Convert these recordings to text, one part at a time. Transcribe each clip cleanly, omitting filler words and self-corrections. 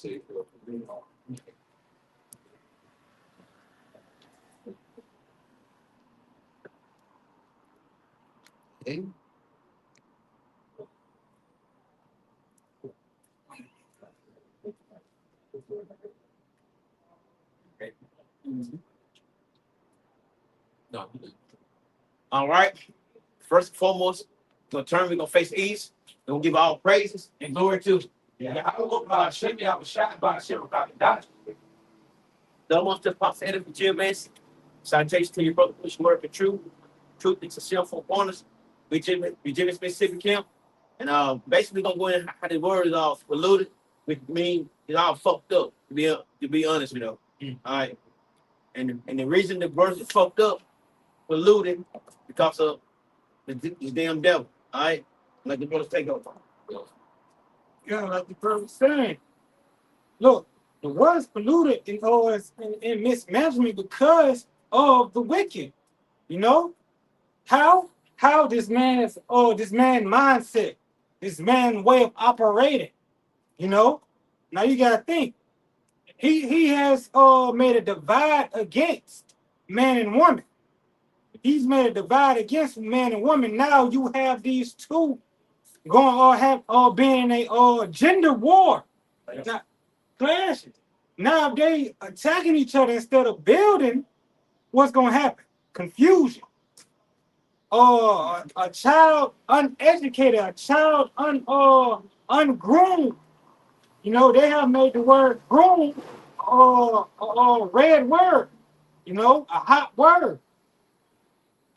Okay. No. All right. First and foremost, we're gonna face east. We're gonna give all praises and glory to. Yeah, I look shit me. I was shot by shit without die. The most just pops in for Jim Mason. Citation to your brother, push word for truth. Truth is a sinful corners. We Jim Mississippi camp. And basically gonna go in how the word is all polluted, which means it's all fucked up, to be honest, you know. All right. And the reason the word is fucked up, polluted, because of this damn devil. All right. Like the brothers take over. Yeah, like the brother was saying. Look, the word's polluted in mismanagement because of the wicked. You know? How this man's this man mindset, this man way of operating, you know? Now you gotta think. He has made a divide against man and woman. He's made a divide against man and woman. Now you have these two going being in a gender war. Now, clashing. Now if they attacking each other instead of building, what's gonna happen? Confusion. A child uneducated, a child ungroomed. You know, they have made the word groom a red word, you know, a hot word.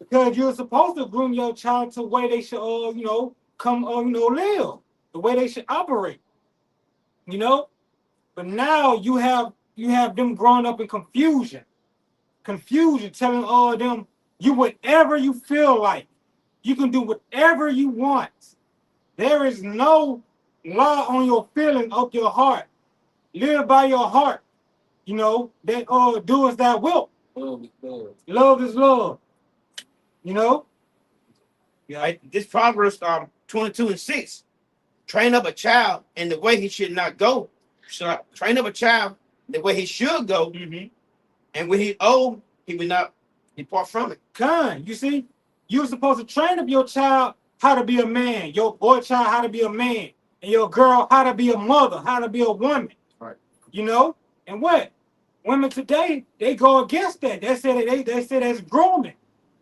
Because you're supposed to groom your child to the way they should come live, the way they should operate. You know? But now you have them growing up in confusion. Confusion, telling all them you whatever you feel like. You can do whatever you want. There is no law on your feeling of your heart. Live by your heart. You know, that do as thou wilt. Love is love. Love is love. You know? Yeah, this Proverbs 22:6. Train up a child in the way he should not go. So train up a child the way he should go. Mm-hmm. And when he's old, he will not depart from it. You see, you're supposed to train up your child how to be a man, your boy child how to be a man, and your girl how to be a mother, how to be a woman. Right. You know? And what? Women today, they go against that. They say that's grooming.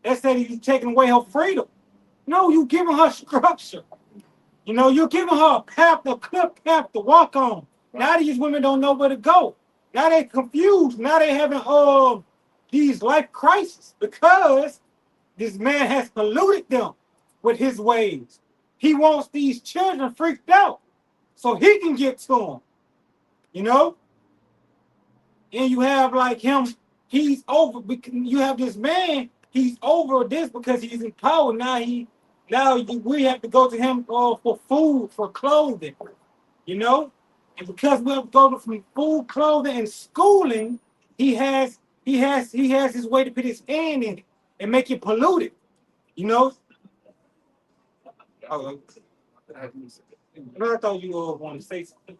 They say that you taking away her freedom. No, you giving her structure. You know, you're giving her a path, a clear path to walk on. Right. Now these women don't know where to go. Now they confused. Now they having these life crises because this man has polluted them with his ways. He wants these children freaked out so he can get to them. You know? And you have like him, he's over. You have this man, he's over this because he's in power. We have to go to him for food, for clothing, you know? And because we have to go from food, clothing, and schooling, he has his way to put his hand in it and make it polluted, you know? Oh, I thought you wanted to say something.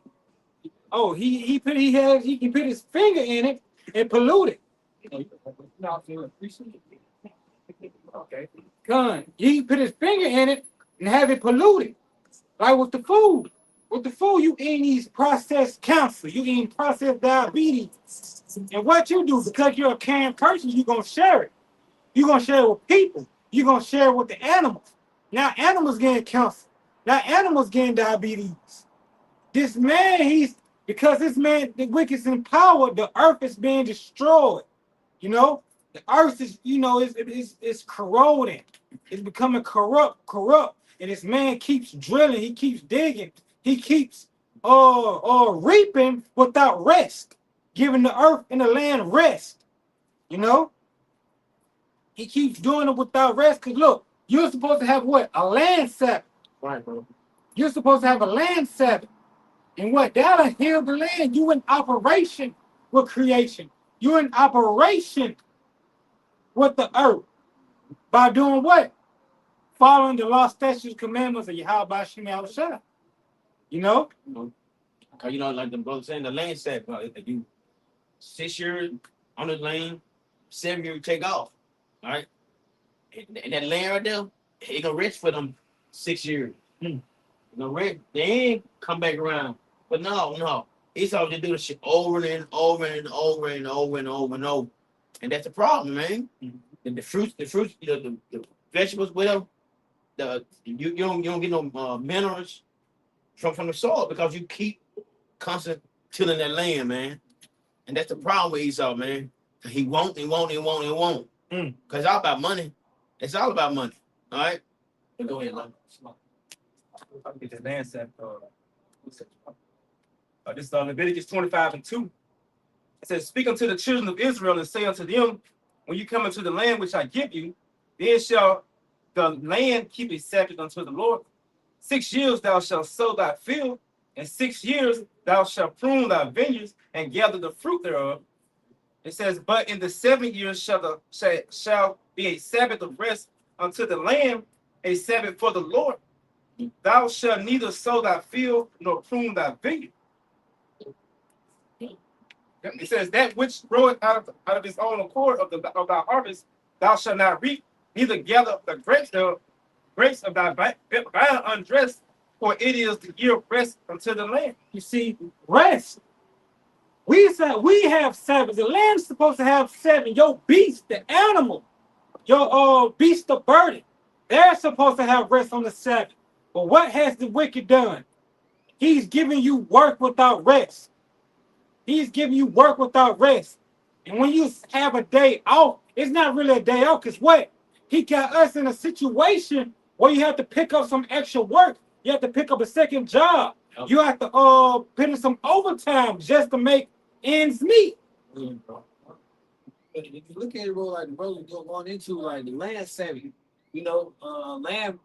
Oh, he can put his finger in it and pollute it. Okay. He put his finger in it and have it polluted. Like with the food. With the food, you eat these processed cancer. You eat processed diabetes. And what you do, because you're a caring person, you're going to share it. You're going to share it with people. You're going to share it with the animals. Now animals getting cancer. Now animals getting diabetes. This man, because this man, the wicked's in power, the earth is being destroyed. You know? The earth is, it's corroding. It's becoming corrupt. And this man keeps drilling. He keeps digging. He keeps reaping without rest, giving the earth and the land rest. You know? He keeps doing it without rest. Because look, you're supposed to have what? A land Sabbath. Right, bro. You're supposed to have a land Sabbath. And what? That'll heal the land. You in operation with creation. You're in operation with the earth. By doing what? Following the law, statutes, commandments of Yahweh Shem Yahushua. You know? Cause you know, like the brother saying, the land said, if you 6 years on the land, 7 years you take off. All right. And that land right there, it gonna rest for them 6 years. No rest. They ain't come back around. But no. Esau just do the shit over and over and over and over and over and over. And that's the problem, man. And the fruits, the vegetables, whatever, you don't get no minerals from the soil because you keep constant tilling that land, man. And that's the problem with Esau, man. He won't. Because it's all about money. It's all about money. All right? Go ahead, man. I'll get the land set. This is Leviticus 25:2. It says, "Speak unto the children of Israel and say unto them, when you come into the land which I give you, then shall the land keep a Sabbath unto the Lord. 6 years thou shalt sow thy field, and 6 years thou shalt prune thy vineyards and gather the fruit thereof." It says, "But in the 7 years shall be a Sabbath of rest unto the land, a Sabbath for the Lord. Thou shalt neither sow thy field nor prune thy vineyard." It says, "That which groweth out of his own accord of thy harvest, thou shalt not reap, neither gather the grapes of thy vine undressed, for it is the year of rest unto the land." You see, rest. We said we have 7. The land's supposed to have 7. Your beast, the animal, your beast of burden, they're supposed to have rest on the 7th. But what has the wicked done? He's giving you work without rest. He's giving you work without rest. And when you have a day off, it's not really a day off, because what? He got us in a situation where you have to pick up some extra work. You have to pick up a second job. You have to put in some overtime just to make ends meet. But if you look at it, bro, like the brother going into like the land savvy, land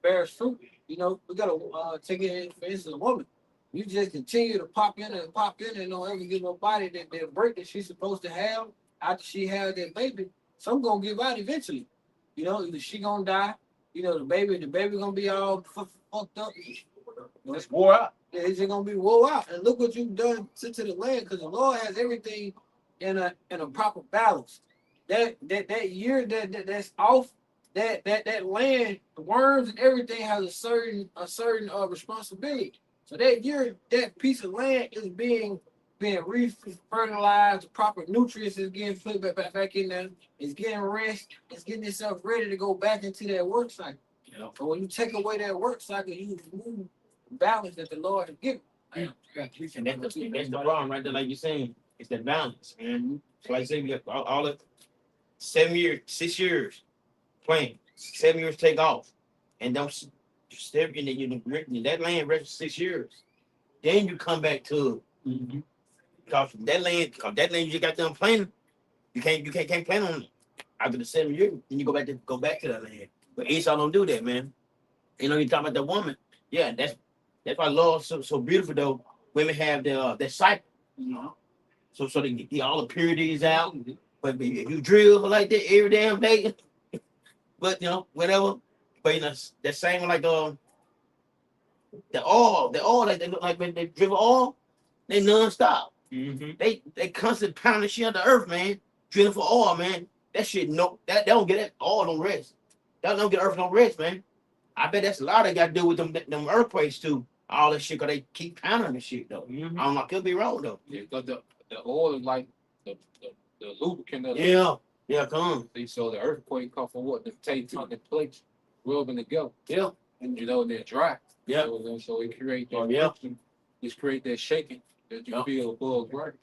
bears fruit. We gotta take it for instance, a woman. You just continue to pop in and don't ever give nobody that break that she's supposed to have after she had that baby. Some gonna give out eventually. Either she gonna die, the baby gonna be all fucked up. It's wore out. Yeah, it's just gonna be wore out. And look what you've done to the land, because the Lord has everything in a proper balance. That year that's off, that land, the worms and everything has a certain responsibility. So that year, that piece of land is being re-fertilized, the proper nutrients is getting put back in there, it's getting rest, it's getting itself ready to go back into that work cycle. But when you take away that work cycle, you move the balance that the Lord has given. And that's the problem right there, like you're saying. It's that balance, man. So like I say, we got all the 7 years, 6 years playing, 7 years take off, and don't step in that land rest for 6 years. Then you come back to because that land you just got done planting, you can't plant on it after the 7 years. Then you go back to that land. But Esau don't do that, man. You talking about the woman. Yeah, that's why law is so beautiful though. Women have their cycle, so they get all the purities out. But if you drill like that every damn day, but whatever. But that same like the oil like they look like when they dribble oil, they non-stop. They constantly pounding the shit on the earth, man. Drilling for oil, man. That shit that don't get that oil don't rest. That don't get earth no rest, man. I bet that's a lot of got to do with them earthquakes too. All that shit, cause they keep pounding the shit though. I don't know, I could be wrong though. Yeah, because the oil is like the lubricant of Yeah, come on. So the earthquake come from what? The tectonic plates rubbing together. Yeah. And they're dry. Yeah. So it creates that friction, just create that shaking that you feel above ground.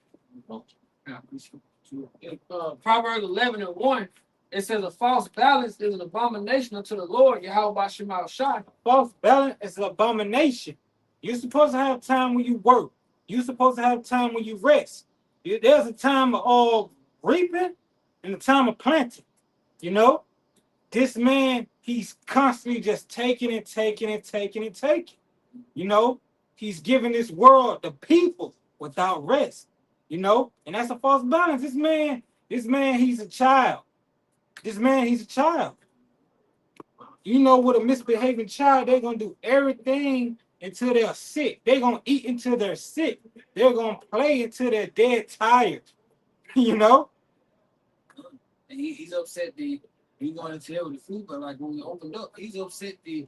Proverbs 11:1, it says, "A false balance is an abomination unto the Lord, Yahweh Shema Shai." False balance is an abomination. You're supposed to have time when you work. You're supposed to have time when you rest. There's a time of reaping and a time of planting. This man, he's constantly just taking. He's giving this world, the people, without rest. And that's a false balance. This man, he's a child. With a misbehaving child, they're gonna do everything until they're sick. They're gonna eat until they're sick. They're gonna play until they're dead tired. You know? And he's upset he's going to tell the food, but like when we opened up, he's upset the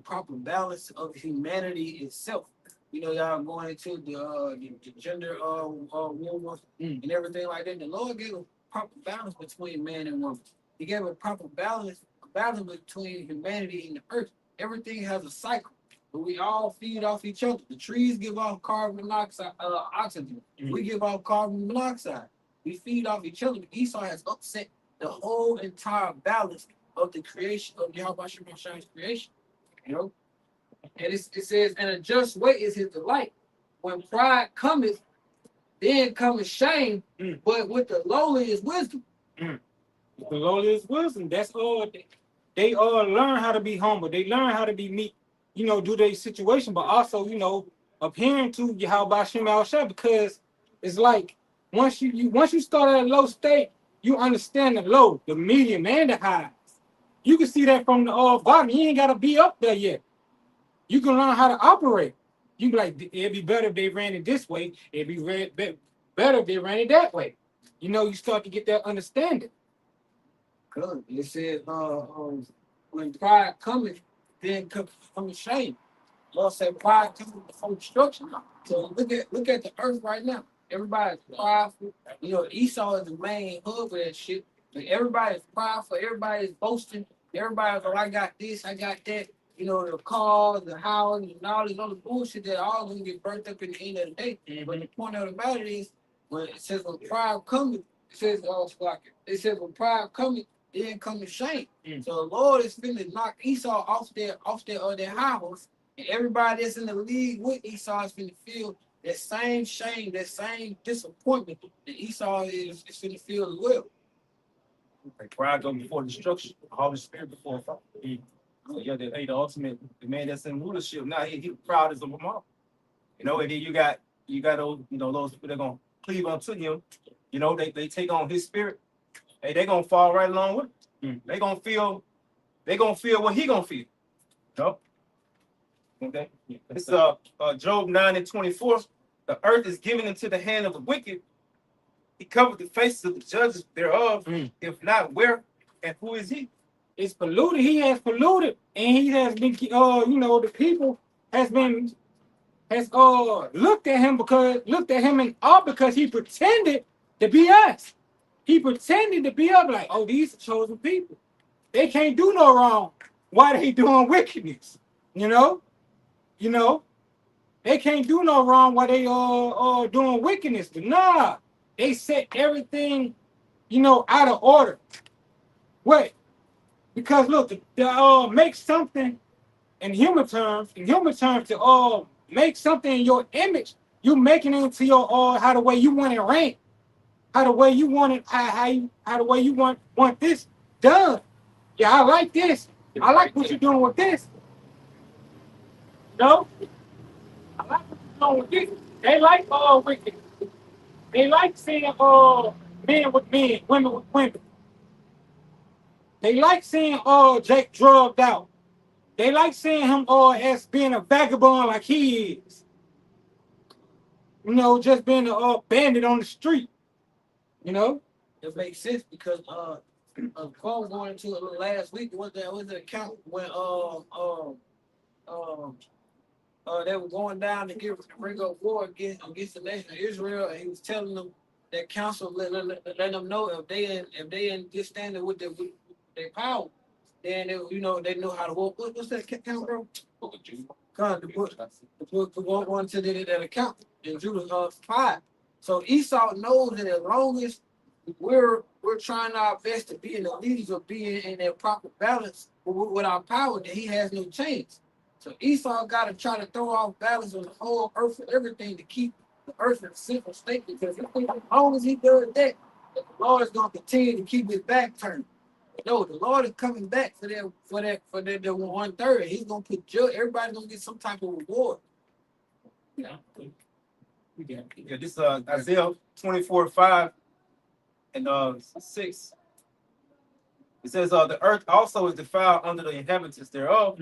proper balance of humanity itself. You know, y'all going into the gender war and everything like that. The Lord gave a proper balance between man and woman. He gave a proper balance between humanity and the earth. Everything has a cycle, but we all feed off each other. The trees give off carbon monoxide, oxygen. We give off carbon monoxide. We feed off each other. Esau has upset the whole entire balance of the creation of Yahweh Shemashai's creation. You know? And it says, and a just way is his delight. When pride cometh, then cometh shame, but with the lowly is wisdom. The lowly is wisdom. That's all. They all learn how to be humble. They learn how to be meek, you know, do their situation, but also, you know, appearing to Yahweh Shemashai, because it's like once you start at a low state, you understand the low, the medium, and the highs. You can see that from the bottom. You ain't gotta be up there yet. You can learn how to operate. You be like, it'd be better if they ran it this way. It'd be better if they ran it that way. You know, you start to get that understanding. Good. It says, when pride cometh, then cometh shame. Lord said, pride cometh before destruction. So look at the earth right now. Everybody's prideful. You know, Esau is the main hub of that shit. But everybody's prideful. Everybody's boasting. Everybody's, oh, I got this, I got that. You know, the cars, the houses, and all this other bullshit that all gonna get burnt up in the end of the day. But the point of the matter is, when it says when pride cometh, it says, it says when pride cometh, then cometh shame. So the Lord is finna knock Esau off their high horse, and everybody that's in the league with Esau is finna feel that same shame, that same disappointment that Esau is finna feel as well. Like pride go before destruction, the Holy Spirit before fall. So yeah, the ultimate, the man that's in rulership now, he the proudest of them all. You know, and then you got those, you know, those people that are gonna cleave unto him. You know, they take on his spirit. Hey, they gonna fall right along with him. They gonna feel what he gonna feel. No? Okay. It's Job 9:24. The earth is given into the hand of the wicked. He covered the faces of the judges thereof. If not, where and who is he? It's polluted. He has polluted, and he has been, you know, the people has looked at him in awe because he pretended to be us. He pretended to be us, like, oh, these are chosen people. They can't do no wrong. Why they doing wickedness? You know, they can't do no wrong. Why they doing wickedness? But nah, they set everything, you know, out of order. What? Because look, to make something in human terms, to make something in your image, you making it into your how the way you want it ranked, how the way you want it, how the way you want this done. Yeah, I like this. I like what you're doing with this. No, I like what you're doing with this. They like wicked. They like seeing men with men, women with women. They like seeing Jake drugged out. They like seeing him as being a vagabond like he is. You know, just being a bandit on the street. You know? It makes sense because Paul going into it last week was the account when they were going down to bring up war against the nation of Israel, and he was telling them that council let them know if they in good standing with their power, then they know how to walk. What's that account, bro? God, the book going to that account in Judah 5. So Esau knows that as long as we're trying our best to be in the leaders of being in that proper balance with our power, that he has no chance. So Esau got to try to throw off balance on the whole earth and everything to keep the earth in a simple state, because as long as he does that, the Lord is going to continue to keep his back turned. No, the Lord is coming back for that 1/3. He's going to put everybody's going to get some type of reward. Yeah, this Isaiah 24:5 and 6. It says, the earth also is defiled under the inhabitants thereof,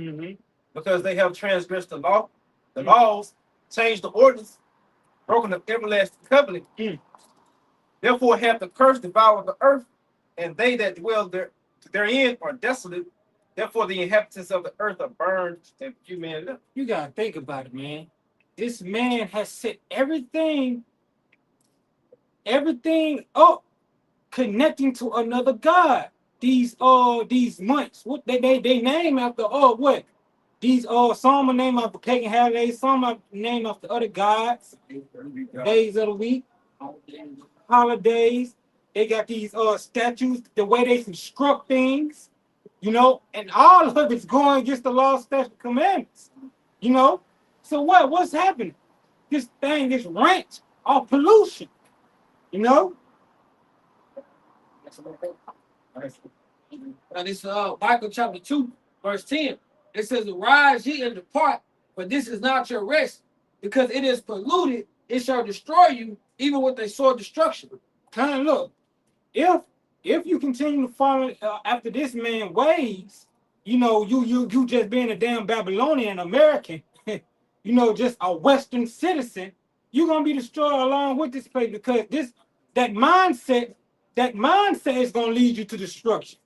because they have transgressed the law the laws, changed the ordinance, broken the everlasting covenant. Therefore hath the curse devoured the earth, and they that dwell therein are desolate. Therefore the inhabitants of the earth are burned, and few men live. You gotta think about it, man. This man has set everything up connecting to another god. These months, what they name after what? These some are named after pagan holidays, some are named after other gods, days of the week, holidays. They got these statues, the way they construct things, and all of it's going against the law, statute, commandments, you know. So what's happening? This thing is rent of pollution, you know. And it's Michael chapter 2, verse 10. It says, "Arise ye and depart, for this is not your rest, because it is polluted, it shall destroy you, even with a sore destruction." Kind of look, if you continue to follow after this man ways, you just being a damn Babylonian American, just a Western citizen, you're gonna be destroyed along with this place, because that mindset is gonna lead you to destruction.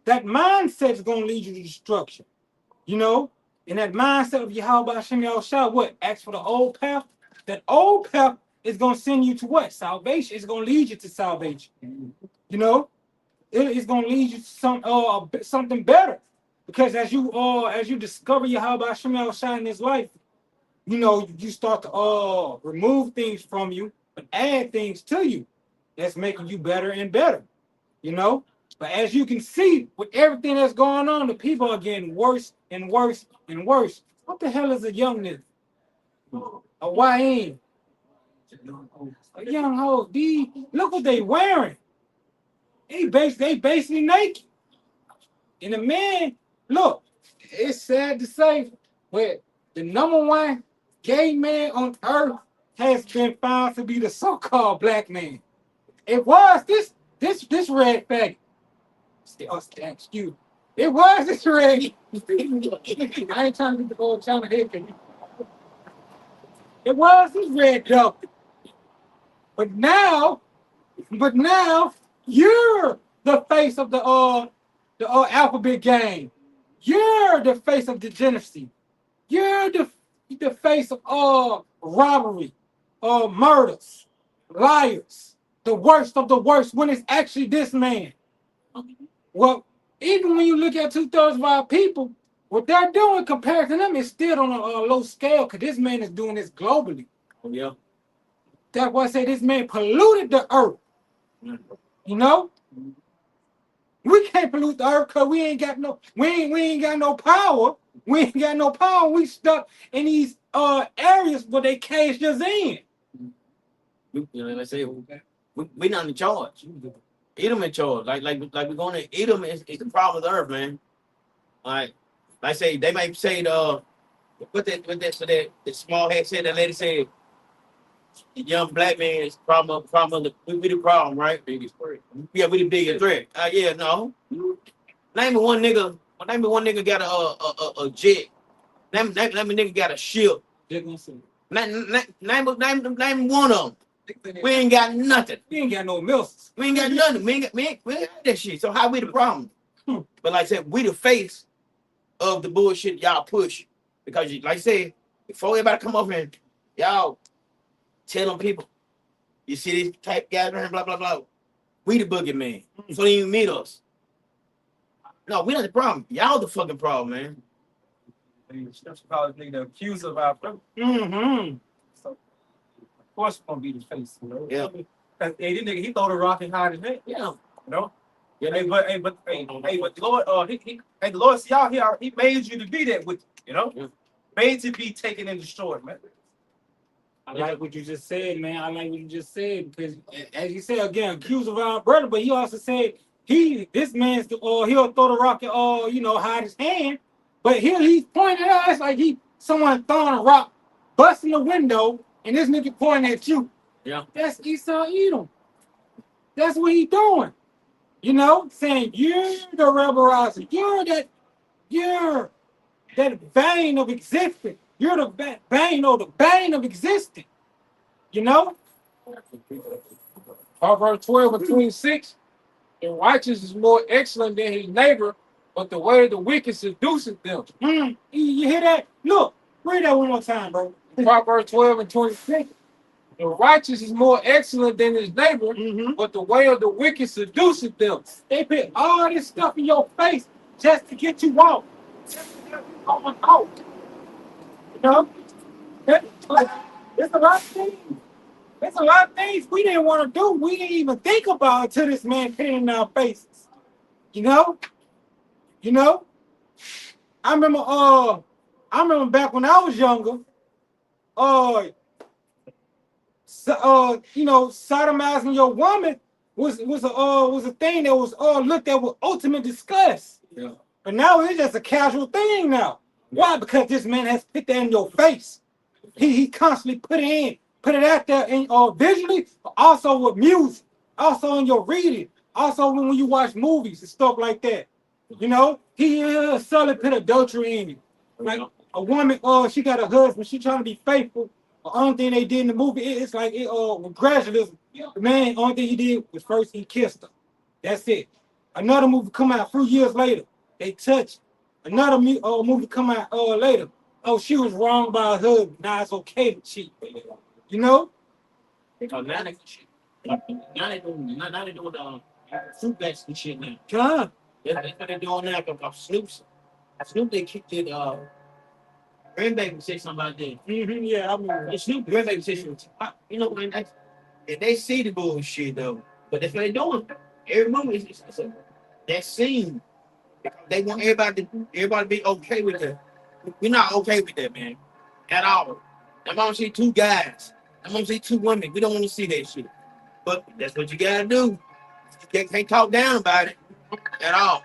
That mindset is gonna lead you to destruction. And that mindset of Yahweh Hashem Yahushua, what? Ask for the old path. That old path is gonna send you to what? Salvation. It's gonna lead you to salvation. It's gonna lead you to something better. Because as you discover Yahweh Hashem Yahushua in this life, you start to remove things from you, but add things to you that's making you better and better. But as you can see, with everything that's going on, the people are getting worse and worse and worse. What the hell is a young nigga? A YN? A young hoe? Look what they wearing. They basically naked. And the man, look, it's sad to say, but the number one gay man on earth has been found to be the so-called black man. It was this red faggot. Excuse. It was this red. I ain't trying to get the old China head. It was this red dog. But now you're the face of the alphabet gang. You're the face of degeneracy. You're the face of robbery, murders, liars, the worst of the worst, when it's actually this man. Well, even when you look at 2/3 of our people, what they're doing compared to them is still on a low scale, because this man is doing this globally. Oh, yeah. That's why I say this man polluted the earth. We can't pollute the earth because we ain't got no power. We ain't got no power. We stuck in these areas where they caged us in. Let's say we not in charge. Edom in charge. Like we're going to Edom is the problem of the earth, man. Like I say, they might say the small head said, that lady said the young black man is problem we the problem, right? Biggest threat. Yeah, we the biggest threat. Yeah, no. Name me one nigga got a jet. Name me nigga got a ship. Name one of them. We ain't got nothing. We ain't got no mills. We ain't got nothing. We ain't got that shit. So how we the problem? But like I said, we the face of the bullshit y'all push. Because like I said, before everybody come up here, y'all tell them people, you see this type guys around, blah, blah, blah. We the boogeyman. So they even meet us. No, we not the problem. Y'all the fucking problem, man. The scripture calls nigga the accuser of our brother. So of course we're gonna be the face, Yeah. Cause hey, this nigga, he throw the rock and hide his head. Yeah. Yeah, but the Lord, the Lord, see y'all here, he made you to be that with you, Yeah. made to be taken and destroyed, man. I like what you just said, man. I like what you just said, because as you said again, accused of our brother, but he also said this man's he'll throw the rock and hide his hand, but here he's pointing at us like someone throwing a rock, busting the window, and this nigga pointing at you. Yeah. That's Esau Edom. That's what he doing. Saying you're the rebel rouser. You're that vein of existence. You're the bane or the bane of existence. You know? Proverbs 12:26. The righteous is more excellent than his neighbor, but the way of the wicked seduceth them. You hear that? Look, read that one more time, bro. Proverbs 12:26. The righteous is more excellent than his neighbor, but the way of the wicked seduceth them. They put all this stuff in your face just to get you out. Just to get you going out. You know? There's a lot of things. There's a lot of things we didn't want to do. We didn't even think about until this man came in our faces. You know? You know? I remember back when I was younger, sodomizing your woman was a thing that was looked at with ultimate disgust. Yeah. But now it's just a casual thing now. Why? Because this man has put that in your face. He constantly put it out there in visually, but also with music, also in your reading, also when you watch movies and stuff like that. You know, he subtly put adultery in you. Like a woman, she got a husband, she trying to be faithful. The only thing they did in the movie, it's like with gradualism. The man, only thing he did was first he kissed her. That's it. Another movie come out a few years later. They touched. Another movie come out later. Oh, she was wrong by her husband. Now it's okay to cheat. You know? Now they shit. Now they doing fruit bats and shit now. God. That's what they're doing now. Snoop, they kicked it. Grandbaby said something about that. Yeah, I mean, Snoop, grandbaby said something. You know, and they see the bullshit though, but that's what they're doing. Every movie is that scene. They want everybody to be okay with that. We're not okay with that, man, at all. I'm gonna see two guys. I'm gonna see two women. We don't want to see that shit. But that's what you gotta do. You can't talk down about it at all.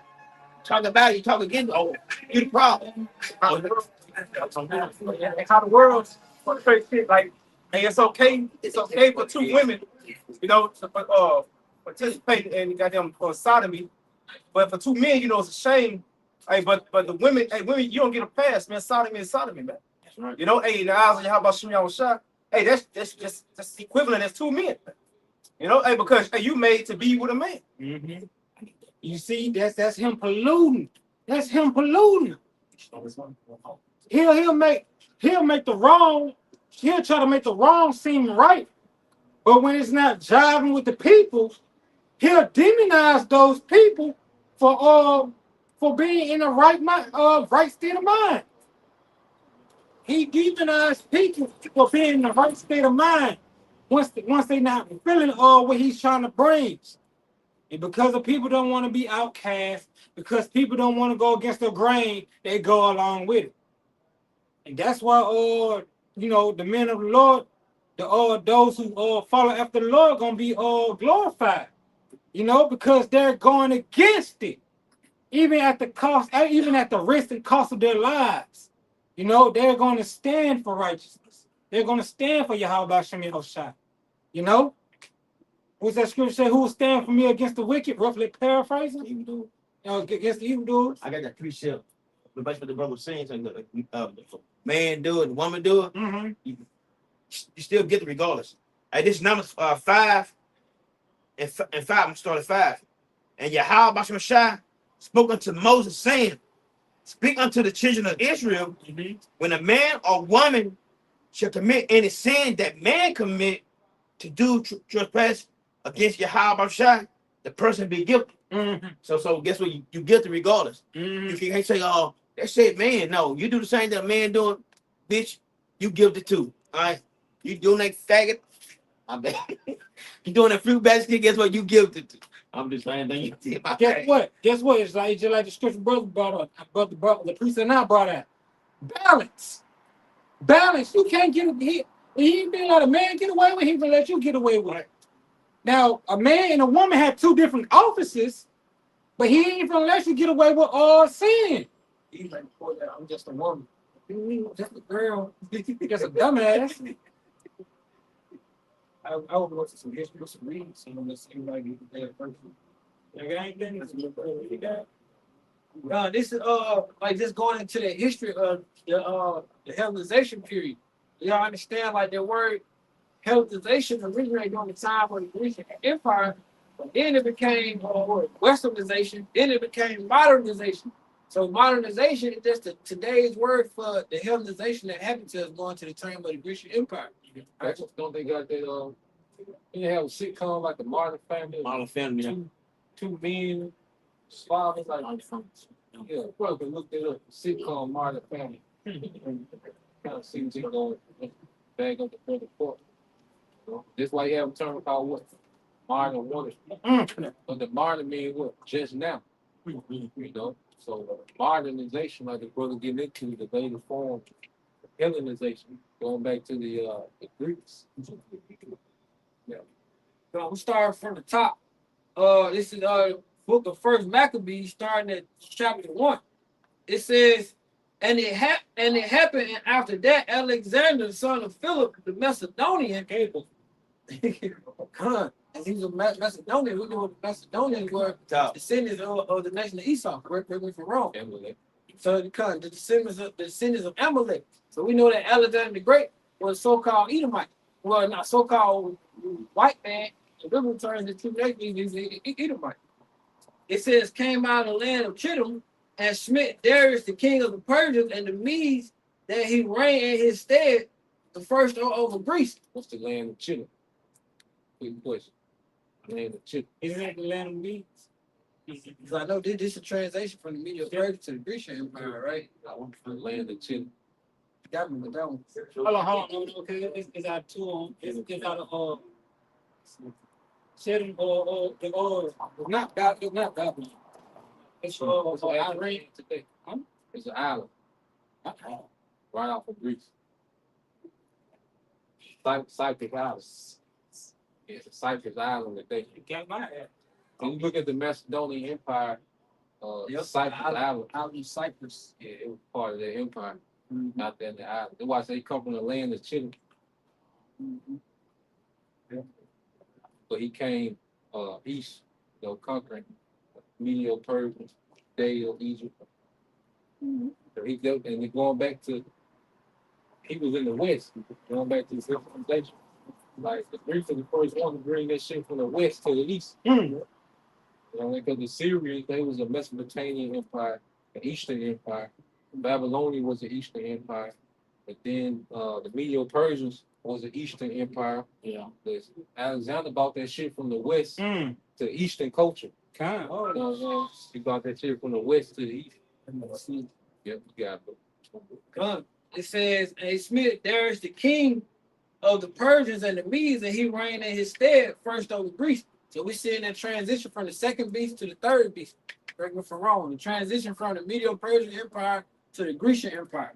Talk about it, you talk against it. Oh, you the problem. That's how the world portrays shit. Like, hey, it's okay for two women, to participate in goddamn sodomy. But for two men, it's a shame. Hey, but the women, you don't get a pass, man. Sodomy is sodomy, man. That's right. Hey, in the eyes of how about Shimon Shah? Hey, that's equivalent as two men. Hey, because you made to be with a man. Mm-hmm. you see, that's him polluting. That's him polluting. He'll make the wrong. He'll try to make the wrong seem right. But when it's not jiving with the people, he'll demonize those people for being in the right state of mind. He demonized people for being in the right state of mind once they not feeling what he's trying to bring. And because the people don't want to be outcast, because people don't want to go against the grain, they go along with it. And that's why the men of the Lord, those who follow after the Lord gonna be glorified. Because they're going against it, even at the risk and cost of their lives. They're going to stand for righteousness. They're going to stand for Yahweh Hashem Yahushua. What's that scripture say? Who will stand for me against the wicked? Roughly paraphrasing. Against the evildoers. I got that precept. But that's what the brother was saying. So the man do it, the woman do it. Mm-hmm. You still get it regardless. Hey, this Numbers 5 and 5. I'm gonna start at 5. And Yahweh Hashem Shai spoke unto Moses, saying, "Speak unto the children of Israel, when a man or woman shall commit any sin that man commit to do trespass against Yahweh Shai, the person be guilty." Mm-hmm. So guess what? You guilty regardless. Mm-hmm. You can't say, "Oh, that shit, man." No, you do the same that a man doing, bitch. You guilty too. All right. You doing that faggot? I bet. You doing that fruit basket? Guess what? You guilty too. I'm just saying. Guess what? It's just like the scripture brother brought up. Brother, the priest and I brought out. Balance. You can't get it. He ain't been let a man get away with. He can let you get away with it. Now, a man and a woman have two different offices, but he ain't gonna let you get away with all sin. He's like, boy, I'm just a woman. Just a girl. Just a dumbass. I would go to some history, some reading, some of this everybody get the person. Like, I ain't been this. This is like just going into the history of the Hellenization period. Y'all understand like the word Hellenization originated during the time of the Grecian Empire, but then it became Westernization, then it became modernization. So modernization is just today's word for the Hellenization that happened to us going to the time of the Grecian Empire. That's don't they got that you have a sitcom like the Modern Family, Modern Family. Yeah. two men, fathers like yeah, brother look that up. Sitcom Modern Family. Kind of seems to go bag up the brother court. You know? That's why you have a term called what? Modern water. But the modern mean what? Just now. You know? So modernization, like the brother getting into the later form of Hellenization, going back to the Greeks. Yeah. So we start from the top. This is book of First Maccabees, starting at chapter 1. It says, and it happened, and after that, Alexander, son of Philip, the Macedonian, and he was a Macedonian. We know what the Macedonians were descendants of the nation of Esau, correct me if I'm wrong. So the descendants of Amalek. So we know that Alexander the Great was so-called Edomite. Well, not so-called white man. The biblical terms, the two nations is Edomite. It says, came out of the land of Chittim and smit Darius, the king of the Persians, and the Medes, that he reigned in his stead, the first over Greece. What's the land of Chittim? Good question. Land of Chittim. Isn't that the land of Medes? Because I know this is a translation from the Medio Persian to the Grecian Empire, right? I want the land of Chittim. Got me with that one. Hold on. No, okay, it's out two. It's out of Shittim not Babylon. It's Iran today. It's an island right off of Greece. Cyprus Island. It's a Cyprus Island today. You got my ass. When you look at the Macedonian Empire, Cyprus Island, Out in Cyprus. yeah, it was part of their empire out there in the island. That's why they come from the land of Chittim. But he came east, conquering Medio Persian, Day of Egypt. So he go, and we're going back to, he was in the west, going back to the civilization. Like the Greeks are the first one to bring that shit from the west to the east. Because the Syrians, they was a Mesopotamian empire, an Eastern empire. Babylonia was the Eastern empire. But then the Medio Persians was the Eastern empire. Yeah. Alexander bought that shit from the west to Eastern culture. Kind of. He bought that shit from the west to the east. Yep, you got it. It says, and he smit Darius, the king of the Persians and the Medes, and he reigned in his stead first over Greece. So we're seeing that transition from the second beast to the third beast. Correct me if I'm wrong. The transition from the Medo-Persian Empire to the Grecian Empire.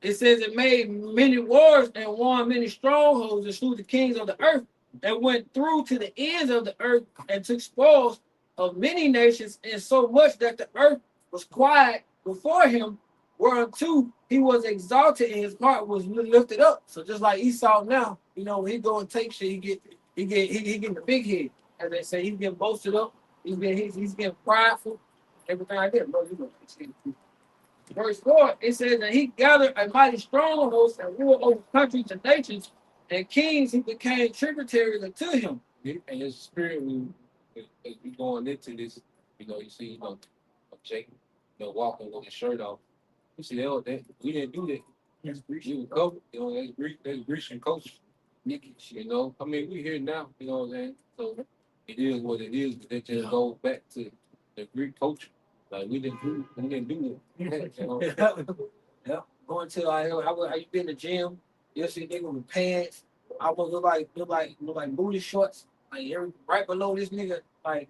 It says it made many wars and won many strongholds and slew the kings of the earth and went through to the ends of the earth and took spoils of many nations, and so much that the earth was quiet before him, whereunto he was exalted and his heart was lifted up. So just like Esau now, when he go and take shit, he getting the big head. As they say, he's getting boasted up, he's getting prideful, everything like that, bro. Verse 4, it says that he gathered a mighty strong host and ruled over countries and nations, and kings who became tributaries unto him. And his spirit, as we going into this, you see, Jacob, walking with his shirt off. You see, that we didn't do that. That's We were covered, that's Grecian culture. I mean, we here now, you know what I'm saying? So it is what it is, but that just goes back to the Greek culture. Like we didn't do it. Yeah. Going to how you been in the gym? You see nigga with pants. I was look like booty shorts. Like right below this nigga, like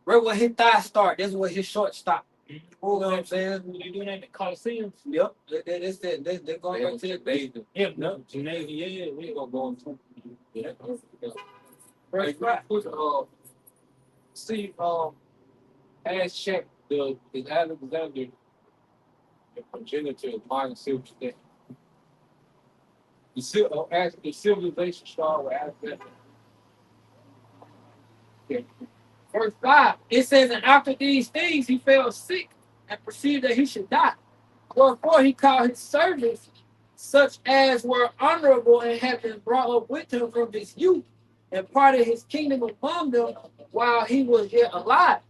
right where his thigh start, that's where his shorts stop. You know what I'm saying? You doing that in the Coliseum? Yep. They're going back to the base. Yeah, no. Yeah, We ain't gonna go into it. Right. See, as check is Alexander the progenitor of modern civilization. The civilization started with Alexander. Verse 5, it says, and after these things he fell sick and perceived that he should die. Wherefore he called his servants, such as were honorable and had been brought up with him from his youth, and parted his kingdom among them while he was yet alive.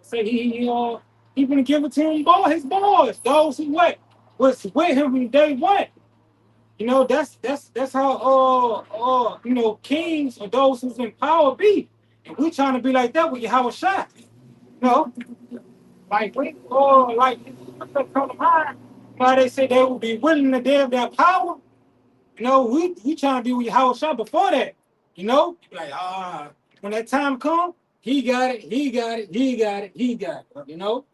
Say he gonna give it to him, his boys, those who what was with him from day one. You know, that's how kings or those who's in power be. And we trying to be like that with Yahweh Shai. You know, like we like come to mind, why they say they will be willing to give their power. You know, we trying to be with Yahweh Shai before that. You know, like when that time come, he got it, he got it, he got it, he got it. You know.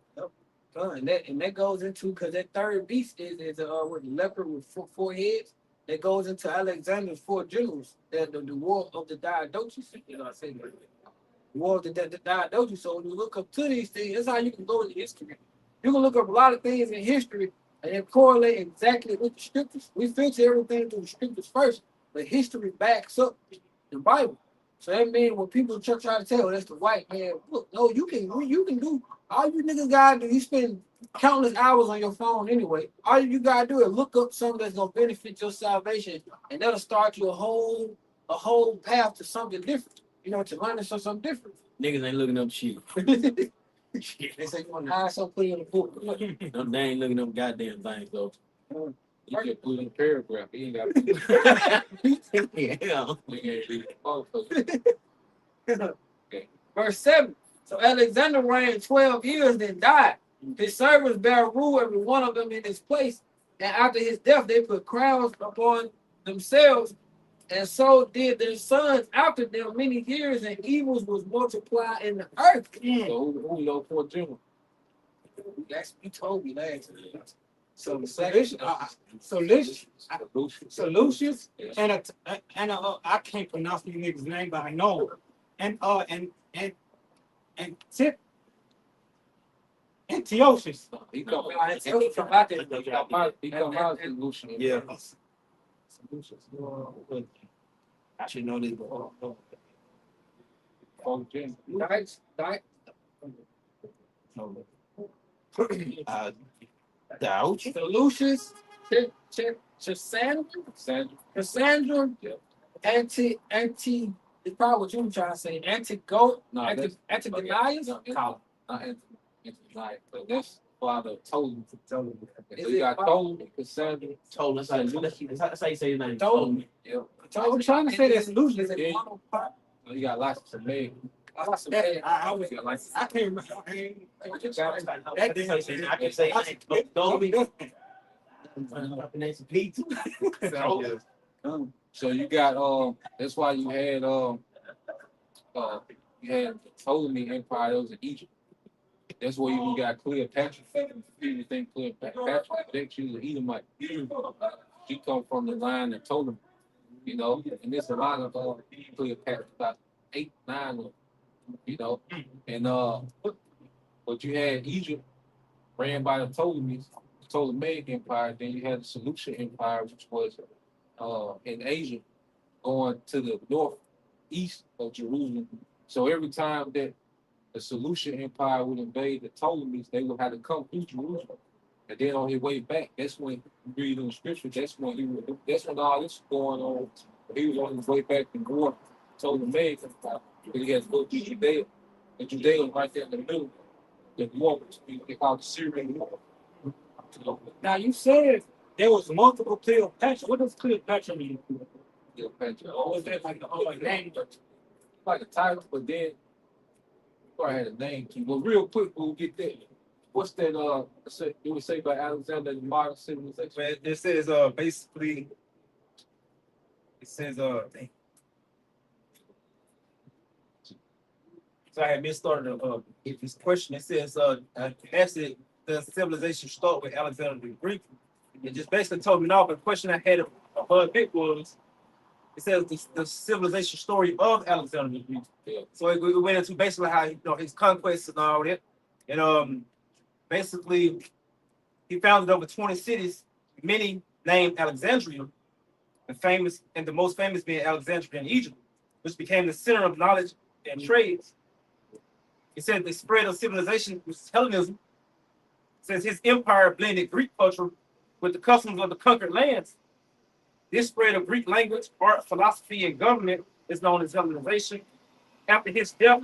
And that goes into because that third beast is with the leopard with four heads. That goes into Alexander's four generals. That the war of the Diadochus. You know, I say that. The war of the Diadochus. So when you look up to these things, that's how you can go into history. You can look up a lot of things in history and then correlate exactly with the scriptures. We filter everything through the scriptures first, but history backs up the Bible. So that means when people try to tell that's the white man, look, no, you can do all you niggas gotta do. You spend countless hours on your phone anyway. All you gotta do is look up something that's gonna benefit your salvation, and that'll start you a whole path to something different. You know, to learn something different. Niggas ain't looking up shit. They say you want to hide something, put it in the book. They ain't looking up goddamn things though. You can put in a paragraph. He ain't got to Yeah. Verse 7. So Alexander reigned 12 years, then died. His servants bare rule every one of them in his place. And after his death, they put crowns upon themselves. And so did their sons after them many years, and evils was multiplied in the earth. So who know for general? You told me last. So Lucius and I can't pronounce these niggas' name, but I know him. And Tip Antiochus. He come out as Lucian. Yeah. I should know this. Doubt. So Lucius, Cassandra, it's probably what you were trying to say. Antigonius? Not Antigonius, but that's father told him. So you got told Cassandra. Told us. That's how you say his name. Told me. Yeah. I was trying to say that's Lucius. Yeah. You got lots of men. I can't remember. I can say don't be Pete. So you got that's why you had Ptolemy Empire that was in Egypt. That's where you got Cleopatra. People think Cleopatra, she was an Edomite. She come from the line of Ptolemy, you know, and there's a lot of Cleopatra, about 8, 9 of them, you know. And but you had Egypt ran by the Ptolemaic Empire, then you had the Seleucid Empire, which was in Asia, going to the northeast of Jerusalem. So every time that the Seleucid Empire would invade the Ptolemies, they would have to come through Jerusalem. And then on their way back, that's when you read in the scripture, that's when all this was going on. He was on his way back to war, Ptolemaic Empire. He had to go to Judea. And Judea was right there in the middle. The war, they called the Syrian War. Now you said there was multiple Cleopatra. What does Cleopatra mean? Cleopatra. Or was that like the name? Like a title, but then I had a name too. But real quick, we'll get there. What's that? It was say by Alexander the modern civilization. Man, it says basically. It says So I had misstarted this question. It says actually the civilization start with Alexander the Greek. It just basically told me now. But the question I had above it was, it says the civilization story of Alexander the Greek. Yeah. So it went into basically how his conquests and all that, and basically he founded over 20 cities, many named Alexandria, and the most famous being Alexandria in Egypt, which became the center of knowledge and trades. It said the spread of civilization was Hellenism. It says his empire blended Greek culture with the customs of the conquered lands. This spread of Greek language, art, philosophy, and government is known as Hellenization. After his death,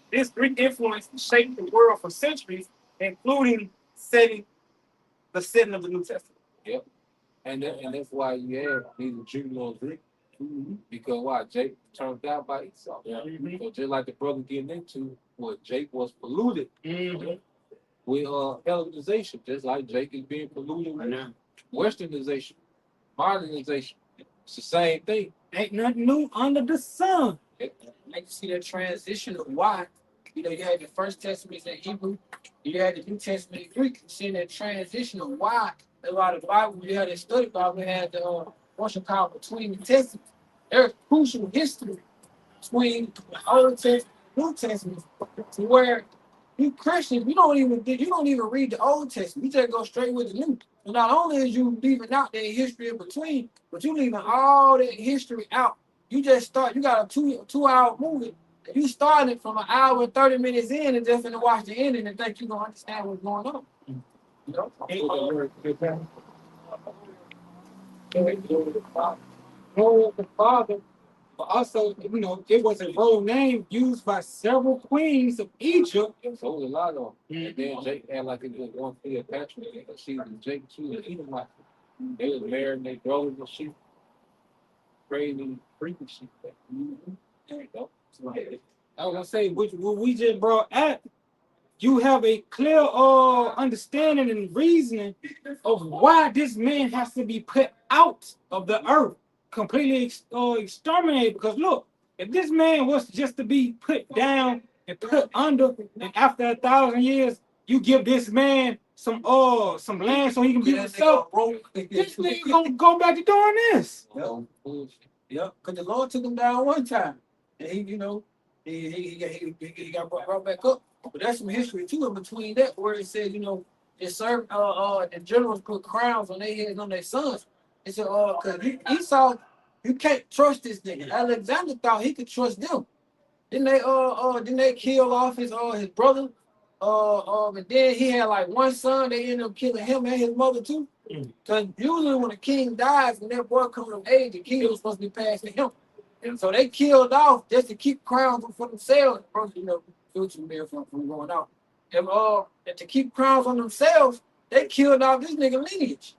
this Greek influence shaped the world for centuries, including the setting of the New Testament. Yep. And that's why you have neither Jew nor Greek. Because why? Jake turned out by Esau. Yeah. So just like the brother getting into what Jake was polluted with Hellenization, just like Jake is being polluted with Westernization, modernization. It's the same thing. Ain't nothing new under the sun. I can see that transition of why. You know, you had the First Testament in Hebrew, you had the New Testament in Greek. Seeing that transition of why a lot of the Bible, you had that study Bible, had the what's it called between the Testaments. There's crucial history between the Old Testament and New Testament, to where you Christians, you don't even read the Old Testament. You just go straight with the New. And not only is you leaving out that history in between, but you leaving all that history out. You just start. You got a two-hour movie. You started from an hour and 30 minutes in, and just finna watch the ending and think you're gonna understand what's going on. You know? Glory of the Father. But also, you know, it was a role name used by several queens of Egypt. So was a lot of them. And then Jake had like it was going to be a Patrick. She was Jake too, and even like they was married and they brothers and sheep. Crazy, freaky sheep. There you go. I was gonna say, what we just brought up, you have a clear understanding and reasoning of why this man has to be put out of the earth, completely exterminated. Because look, if this man was just to be put down and put under, and after 1,000 years, you give this man some land so he can be himself, this nigga gonna go back to doing this. Yep, because the Lord took him down one time, and he got brought back up. But that's some history too in between that, where it says, you know, it served the generals put crowns on their heads on their sons. It said, because Esau, you can't trust this nigga. Alexander thought he could trust them. Then they kill off his brother. And then he had like one son. They ended up killing him and his mother too. Because usually when a king dies, when that boy comes of age, the kingdom was supposed to be passed to him. And so they killed off just to keep crowns for themselves. First, you know, future mayor from going out. And to keep crowns on themselves, they killed off this nigga lineage.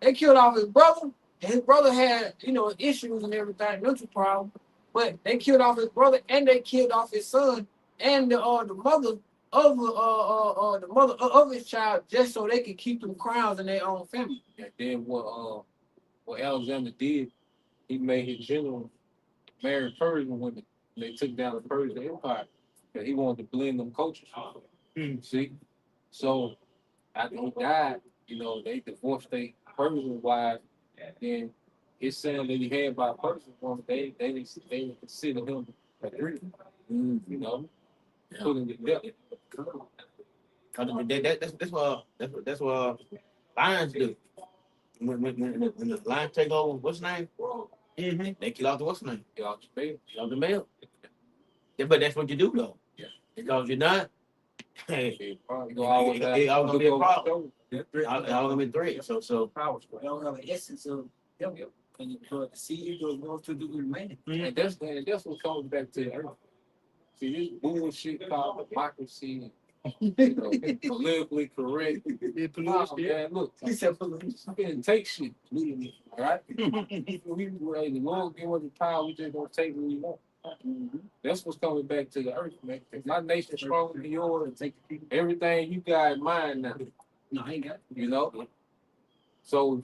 They killed off his brother. And his brother had, you know, issues and everything, mental problem. But they killed off his brother and they killed off his son and the mother of his child, just so they could keep them crowns in their own family. And then what Alexander did, he made his general marry Persian women. They took down the Persian Empire. And he wanted to blend them cultures. See? So after he died, you know, they divorced their Persian wives. Then his son that he had by Persian woman, they consider him a Greek. You know? Put him to death. That's what lions do. When the lions take over, what's the name? They kill off the what's the name? Kill off the male. Yeah, but that's what you do though. Yeah. Because you're not. Hey, it's always gonna be a problem. Always gonna be three. So Power. They don't have an essence of them. And you the seed goes to the man. And that's what comes back to the earth. See, this bullshit called democracy, you know, politically correct. Man, look, He said, I didn't take shit, right? The Lord give us the power, we just gonna take what we want. That's what's coming back to the earth, man. If my nation's stronger than yours, everything you got in mind now. No, I ain't got it. You know? So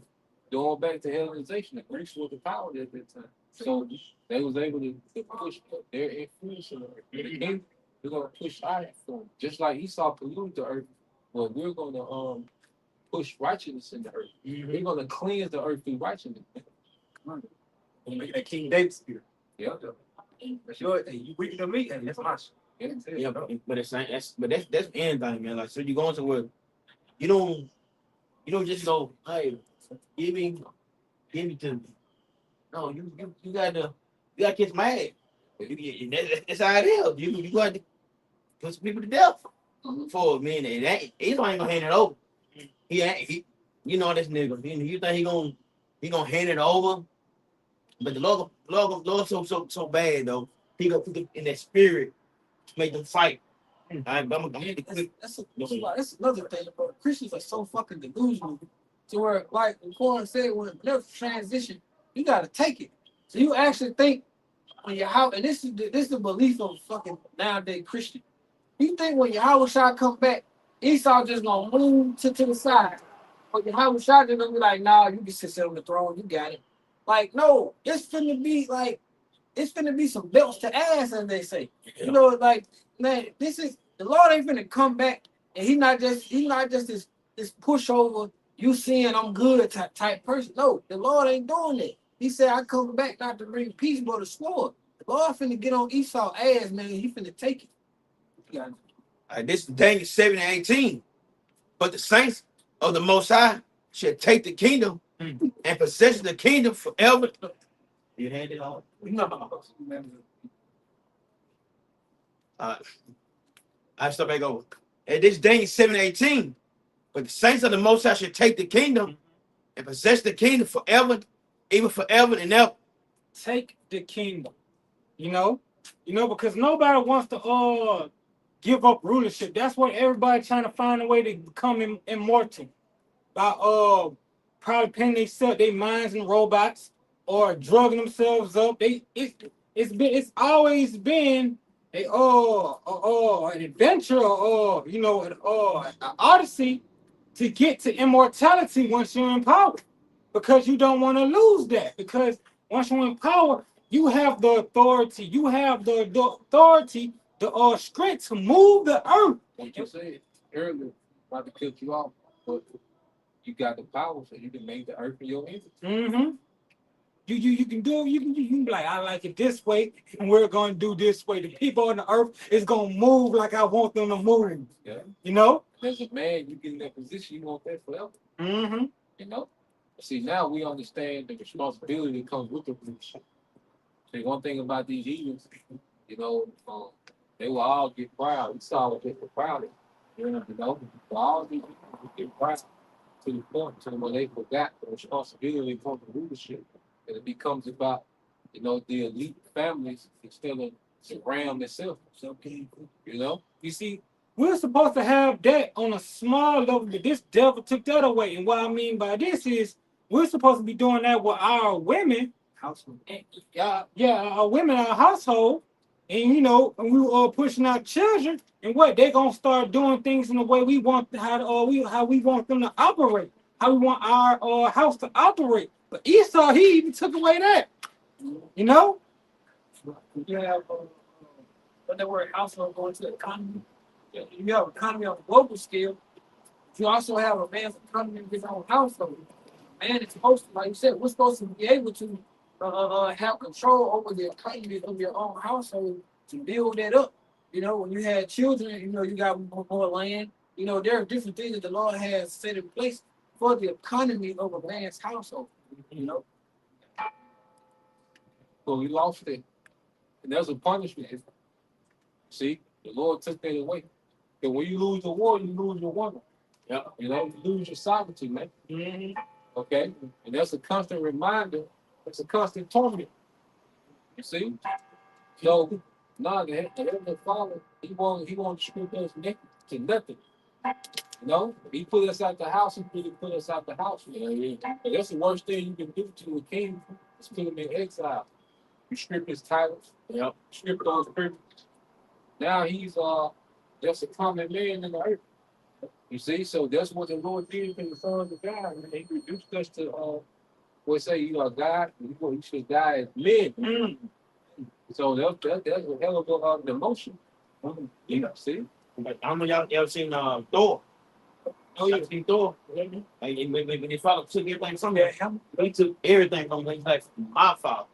going back to Hellenization, the Greeks were the power at that time. So they was able to push their influence on the earth. We're gonna push our influence. Just like Esau polluted the earth, well, we're gonna push righteousness in the earth. We're gonna cleanse the earth through righteousness. We'll make that King David spirit. Yeah. That's your thing. You weaker than me, and that's my shit. yeah, but that's anything, man. Like, so you going to where you don't just go, hey, give me to me. No, you gotta kiss my ass. That's how it is. You got to put some people to death for a minute. It ain't, he ain't gonna hand it over. He ain't, you know this nigga. You think he gonna hand it over? But the Lord so bad though. He gonna put it in that spirit to make them fight. That's another thing, bro. Christians are so fucking delusional to where, like Corn said, whenever transition, you gotta take it. So you actually think when your house, and this is the belief of fucking nowadays Christian. You think when your house shot come back, Esau just gonna move to the side, but your house shot just gonna be like, nah, you can sit on the throne, you got it. Like, no, it's finna be like, it's finna be some belts to ass, as they say. You know, like, man, this is the Lord ain't finna come back, and he not just this pushover. You seeing I'm good type person. No, the Lord ain't doing that. He said I come back not to bring peace but a sword. The Lord finna get on Esau ass, man. He finna take it. Yeah. This is Daniel 7:18. But the saints of the Most High shall take the kingdom and possess the kingdom forever. You hand it on. No. I start back over. And this Daniel 7:18. But the saints of the Most High shall take the kingdom and possess the kingdom forever, even forever and ever. Take the kingdom. You know, because nobody wants to give up rulership. That's what everybody trying to find a way to become immortal by probably putting their minds in robots or drugging themselves up. It's always been an adventure or an odyssey to get to immortality once you're in power, because you don't want to lose that, because once you're in power you have the authority, the strength to move the earth. What you said earlier, not to cut you off, but you got the power, so you can make the earth in your image. Mm-hmm. You can do it. You can be like, I like it this way, and we're gonna do this way. The people on the earth is gonna move like I want them to move. Yeah. You know? As a man, you get in that position, you want that forever. Mm-hmm. You know? See, now we understand the responsibility that comes with the position. See, one thing about these heathens, they will all get proud. We saw what they were proud of. You know, all these people get proud to the point to when they forgot the responsibility from the leadership. And it becomes about, the elite families instead of the ram itself. You know? You see, we're supposed to have that on a small level, but this devil took that away. And what I mean by this is we're supposed to be doing that with our women. Household. Our women, our household. And and we are pushing our children, and what they're gonna start doing things in the way we want how we want them to operate, how we want our house to operate. But Esau, he even took away that. You know? You have what the word household going to the economy. You have economy on a global scale. You also have a man's economy in his own household. Man is supposed to, like you said, we're supposed to be able to have control over the economy of your own household to build that up. When you had children, you got more land. There are different things that the Lord has set in place for the economy of a man's household. So we lost it. And there's a punishment. See, the Lord took that away. And when you lose the war, you lose your woman. Yeah. You lose your sovereignty, man. Mm-hmm. Okay? And that's a constant reminder. It's a constant torment. You see? So, the Heavenly Father, he won't strip us naked to nothing. He put us out the house, he put us out the house. But that's the worst thing you can do to a king is put him in exile. You strip his titles, strip those privileges. Now he's just a common man in the earth. You see, so that's what the Lord did in the sons of God. And he reduced us to you are God, you should die as men. Mm. So that's a hell of a demotion. See? I don't know y'all ever seen Thor. Oh, yeah, seen Thor. Like, when his father took everything from him, he took everything from him. He's like, my father.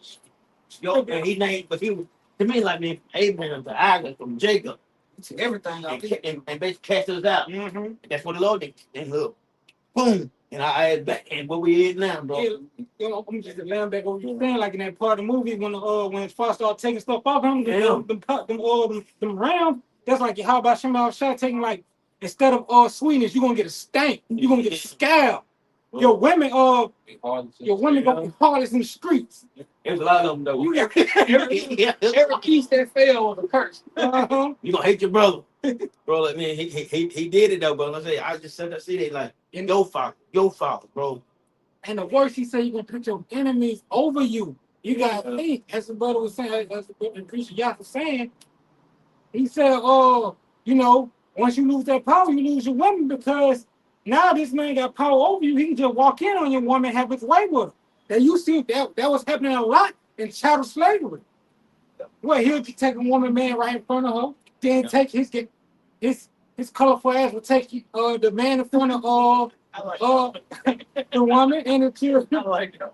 And he named, but he was, to me, like me, Abraham to Isaac, from Jacob. He took everything out there. And basically cast us out. Mm-hmm. That's what the Lord did. And look, boom. And I add back, and what we is now, bro. Yeah, I'm just laying back over you saying, like in that part of the movie when his father started taking stuff off him, them rounds, That's like how about Shema Shah taking like instead of sweetness, you're gonna get a stank. You're gonna get a scab. Your women gonna be hardest in the streets. There's a lot of them though. You every piece that fell was a curse. You gonna hate your brother, bro. Like man, he did it though, bro. Let's say I just said that. See, they like your father, bro. And the worst, he said, you're gonna put your enemies over you. You gotta think, as the brother was saying, as the preacher Yah was saying, he said, you know, once you lose that power, you lose your woman because now this man got power over you. He can just walk in on your woman and have his way with her. That you see that was happening a lot in chattel slavery. Well, he'll just take a woman man right in front of her, then take his colorful ass will take the man in front of the woman and the children. I like that.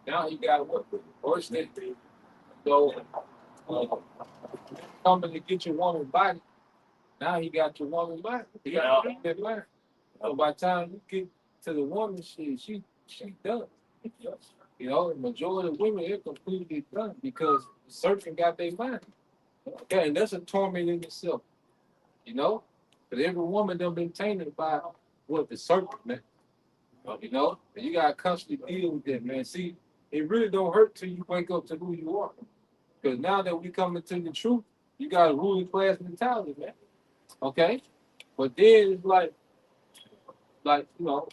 Now you got what? Worse than so coming to get your woman's body. Now he got your woman's body. He got that body. So by the time you get to the woman, she done. You know, the majority of women are completely done because the serpent got their mind. Okay, and that's a torment in itself. You know, but every woman done been tainted by what the serpent, man. You know, and you gotta constantly deal with that, man. See, it really don't hurt till you wake up to who you are. Because now that we come into the truth, you got a ruling class mentality, man. Okay, but then it's like you know,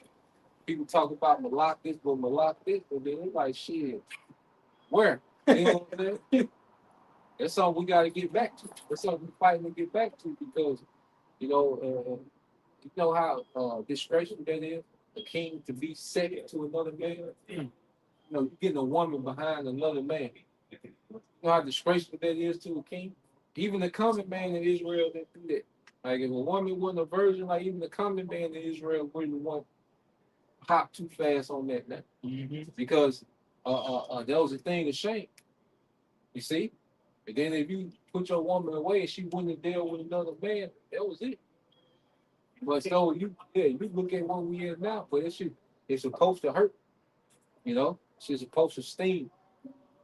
people talk about Malak this, but Malak this, but then it's like shit. Where? You know what I'm saying? That's something we gotta get back to. That's something we're fighting to get back to because you know how disgraceful that is, a king to be second to another man. You know, you're getting a woman behind another man. You know how disgraceful that is to a king? Even the common man in Israel didn't do that. Like if a woman wasn't a virgin, like even the common man in Israel wouldn't want to hop too fast on that now. Because that was a thing of shame. You see? And then if you put your woman away and she wouldn't deal with another man, that was it. But so you look at what we in now, but it's supposed to hurt. You know, she's supposed to sting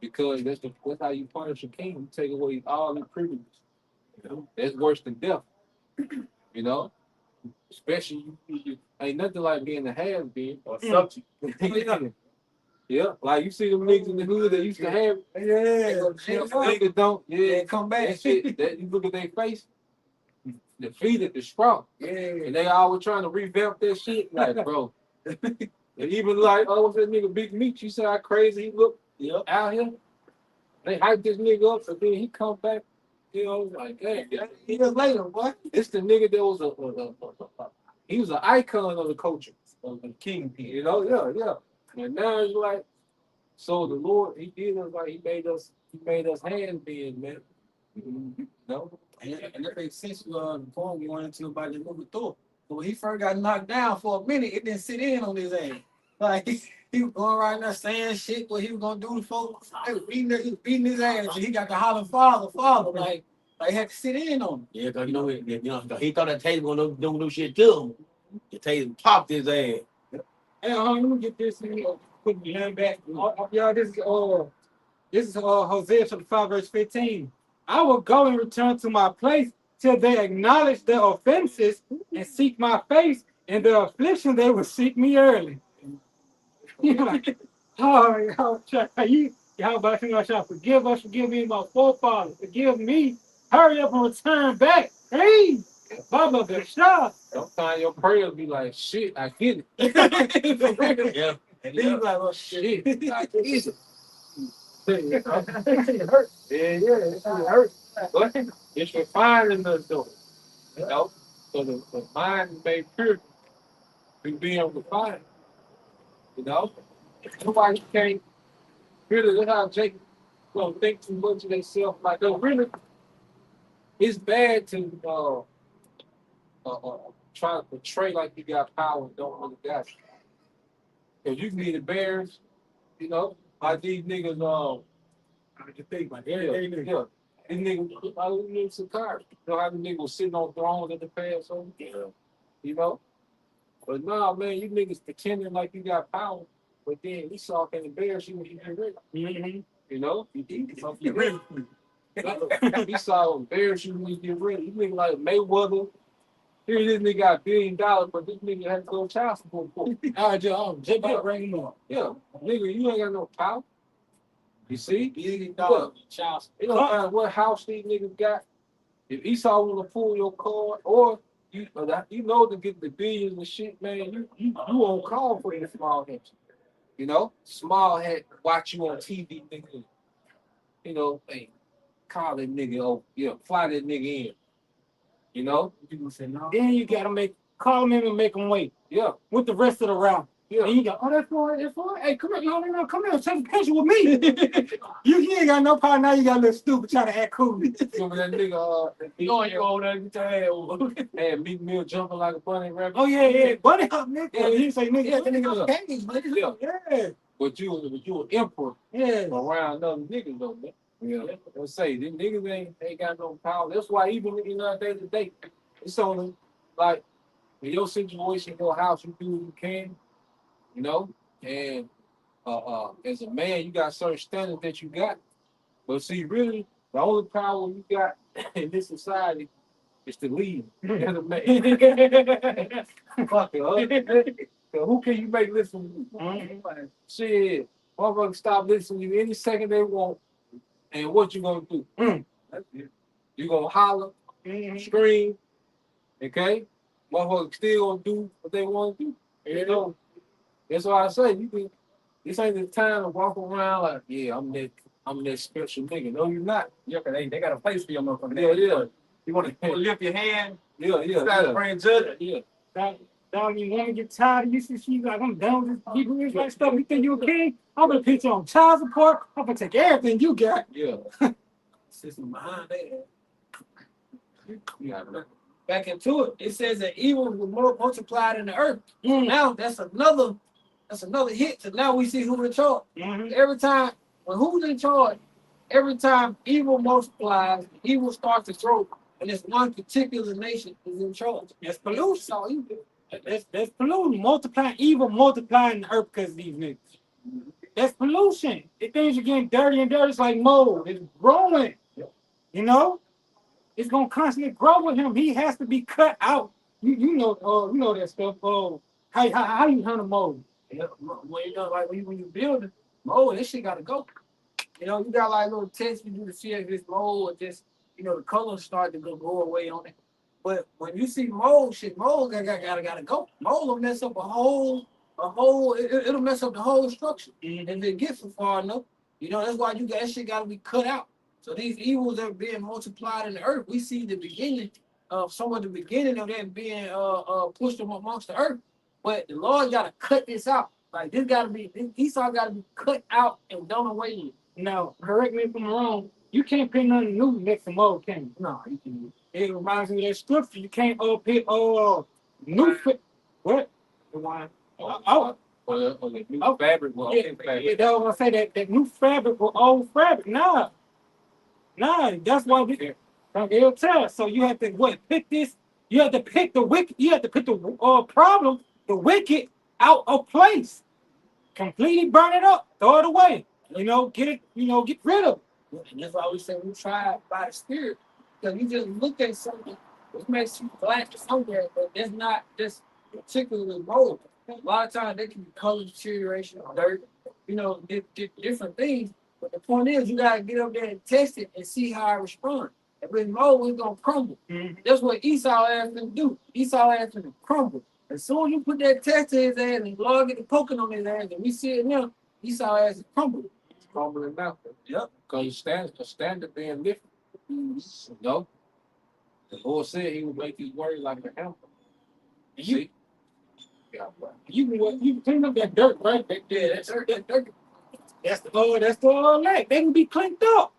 because that's how you punish a king. You take away all the privileges. You know, that's worse than death. You know, especially you ain't nothing like being a has-been or subject. Yeah, like you see them niggas in the hood that used to have. Niggas don't. Yeah, come back. That shit. That you look at their face. Defeated, distraught. Yeah. And they always trying to revamp that shit. Like, bro. And even like, what's that nigga Big Meat? You see how crazy he look out here? They hype this nigga up, so then he come back, you know, like, hey, years later, what? It's the nigga that was he was an icon of the culture, of the king, you know, yeah. And now it's like, so the Lord, he did us like he made us hands big, man. You know? And that makes sense the point we went into about the movie Thor. But when he first got knocked down for a minute, it didn't sit in on his ass. Like he was going right there saying shit what he was gonna do to folks. He was beating his ass and he got to holler father. Like he had to sit in on him. Yeah, cause he thought that Tatum was gonna do shit to him. The Tatum popped his ass. Hey, let me get this and put my hand back. Y'all, this is Hosea chapter 5, verse 15. I will go and return to my place till they acknowledge their offenses and seek my face. In their affliction, they will seek me early. Y'all about to forgive us, forgive me, my forefathers, forgive me. Hurry up and return back. Hey, Baba Bashar. Sometimes your prayers be like, shit, I get it. Yeah. And then he was like, oh shit. I get it. It hurts. Yeah, it hurts. But it's refining us though. You know? So the mind is made pure through being refined. You know? Nobody can't really let how Jacob don't think too much of themselves. Like really, it's bad to try to portray like you got power and don't really got it. Because you can be the bears, you know, like these niggas I just think like yeah. These niggas I need some cars. You know how the niggas was sitting on thrones in the past, so you know? But nah, man, you niggas pretending like you got power, but then Esau can embarrass you when you get ready. You know? You really Esau embarrass you when you get ready. You nigga like Mayweather. Here this nigga got $1 billion, but this nigga has to go to child support for it. All right, just bring him up. Yeah, nigga, you ain't got no power. You see? $1 billion child. It don't matter what house these niggas got. If Esau want to pull your card, or you know to get the billions and shit, man, you on call for your small hat. You know, small hat watch you on TV, nigga. You know, hey, call that nigga over, fly that nigga in. You know, You gonna say no? Then you gotta call him in and make him wait. yeah, With the rest of the route. yeah. And you go, oh, that's for it. Hey, come here, no, come here, take a picture with me. you ain't got no power now. You got a little stupid trying to act cool. Remember that nigga? You go there and get your ass. Had Meek Mill jumping like a bunny rabbit. Oh yeah, buddy, nigga. Yeah, You say nigga, Yeah, that nigga. nigga gangs, man. Yeah, But you an emperor yeah. around other niggas though, man. Yeah. Let's say these niggas ain't got no power. That's why even day to day, it's only like in your situation, your house, you do what you can, you know. And as a man, you got certain standards that you got. But see, really, the only power you got in this society is to lead. As a man. Fuck it. So who can you make listen to you? Shit, motherfuckers stop listening to you any second they want. And what you gonna do? You gonna holler, scream, okay? Motherfuckers still gonna do what they want to do. You know, that's why I say this ain't the time to walk around like, yeah, I'm that special nigga. No, you're not. Yeah, cause they got a place for your motherfucker. Yeah. You want to lift your hand, Yeah. start to bring judgment. Yeah. Dog, you want to get tired of you? She's like, I'm done with this people like stuff. You think you a king? I'm gonna put you on child support. I'm gonna take everything you got. Yeah. System behind that. Yeah. Back into it. It says that evil will multiplied in the earth. Now that's another hit. So now we see who's in charge. Every time when who's in charge, every time evil multiplies, evil starts to grow, and this one particular nation is in charge. That's pollution. So that's pollution. Multiplying evil, multiplying the earth because of these niggas. That's pollution. The things are getting dirty and dirty. It's like mold. It's growing. You know? It's gonna constantly grow with him. He has to be cut out. You know that stuff. How you handle mold? Yeah, well, you know, like when you build it, mold, this shit gotta go. You know, you got like little tests you do to see if it's mold or just, the colors start to go away on it. But when you see mold gotta go. Mold will mess up it'll mess up the whole structure. If it gets so far enough, that's why that shit gotta be cut out. So these evils that are being multiplied in the earth, we see the beginning of that being pushed amongst the earth. But the Lord gotta cut this out. Like this Esau gotta be cut out and done away with. Now, correct me if I'm wrong. You can't put nothing new next to mold, can you? No, you can. It reminds me of that scripture. You can't put new fit. What? The wine. The new fabric. Well, Yeah, that was gonna say that new fabric with old fabric. Nah, that's why it'll tell. So you have to pick this. You have to pick the wicked. You have to pick the problem, the wicked, out of place. Completely burn it up, throw it away. Get it. Get rid of it. And that's why we say we try by the spirit. Because you just look at something, it makes you black somewhere, but that's not just particularly mold. A lot of times they can be color deterioration, dirt, different things. But the point is, you gotta get up there and test it and see how it responds. If it's mold, it's gonna crumble. That's what Esau asked them to do. Esau asked them to crumble. As soon as you put that test in his ass and the Lord get the poking on his ass, and we see it now, Esau asked to crumble. crumbling out. Yep. Because the standard being lifted. No. The Lord said he would make his word like a hammer. See? Yeah, You can clean up that dirt, right? That's dirt. That's the leg. They can be cleaned up.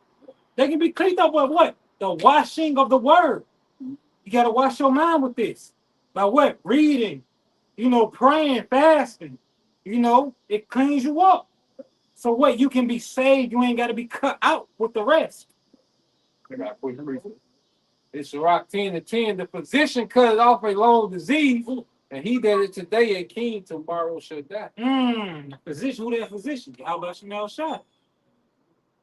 They can be cleaned up with what? The washing of the word. You gotta wash your mind with this. By what? Reading, praying, fasting. It cleans you up. So what? You can be saved. You ain't gotta be cut out with the rest. It's Rock 10:10. The physician cut off a long disease, and he that is today a king, tomorrow shall die. Physician, who that physician? How about Chanel Shot?